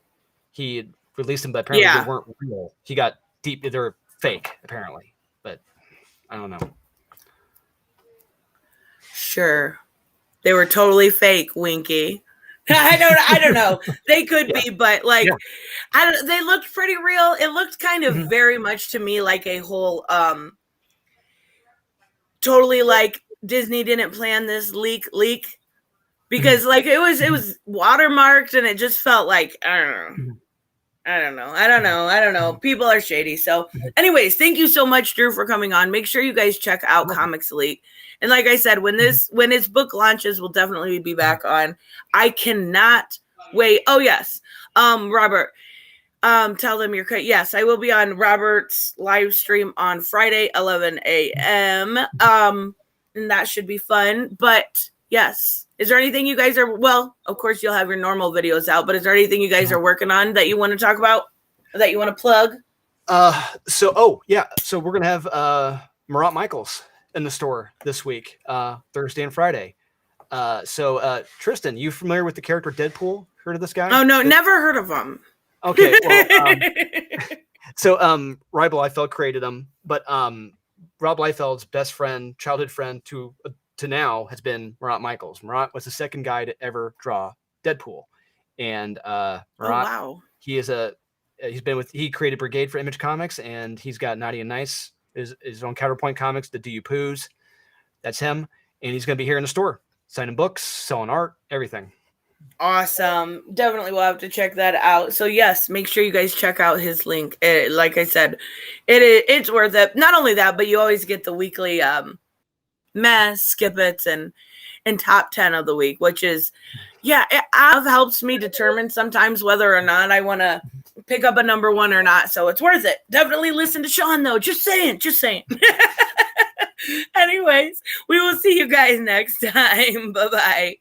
he released them, but apparently they weren't real. He got deep. They're fake apparently, but I don't know. Sure, they were totally fake, Winky. I don't know. They could be, but like, they looked pretty real. It looked kind of very much to me like a whole, totally like Disney didn't plan this leak because like it was watermarked and it just felt like, I don't know. People are shady. So anyways, thank you so much, Drew, for coming on. Make sure you guys check out Comics Leak. And like I said, when its book launches, we'll definitely be back on. I cannot wait. Oh yes. Robert, tell them you're correct. Yes, I will be on Robert's live stream on Friday, 11 a.m. And that should be fun. But yes. Is there anything you guys are, well, of course you'll have your normal videos out, but is there anything you guys are working on that you want to talk about, that you want to plug? So we're going to have Marat Michaels in the store this week, Thursday and Friday. So Tristan, you familiar with the character Deadpool? Heard of this guy? Oh, no, never heard of him. Okay, well, so Rob Liefeld created him, but Rob Liefeld's best friend, childhood friend to now has been Marat Michaels. Marat was the second guy to ever draw Deadpool. And Marat, he is he created Brigade for Image Comics, and he's got Naughty and Nice, his own Counterpoint Comics, the Do You Poos. That's him, and he's going to be here in the store, signing books, selling art, everything. Awesome. Definitely will have to check that out. So yes, make sure you guys check out his link. Like I said, it's worth it. Not only that, but you always get the weekly mess, skip it's, and top 10 of the week, which is, yeah, it helps me determine sometimes whether or not I want to pick up a number one or not. So it's worth it. Definitely listen to Sean though. Just saying. Anyways, we will see you guys next time. Bye-bye.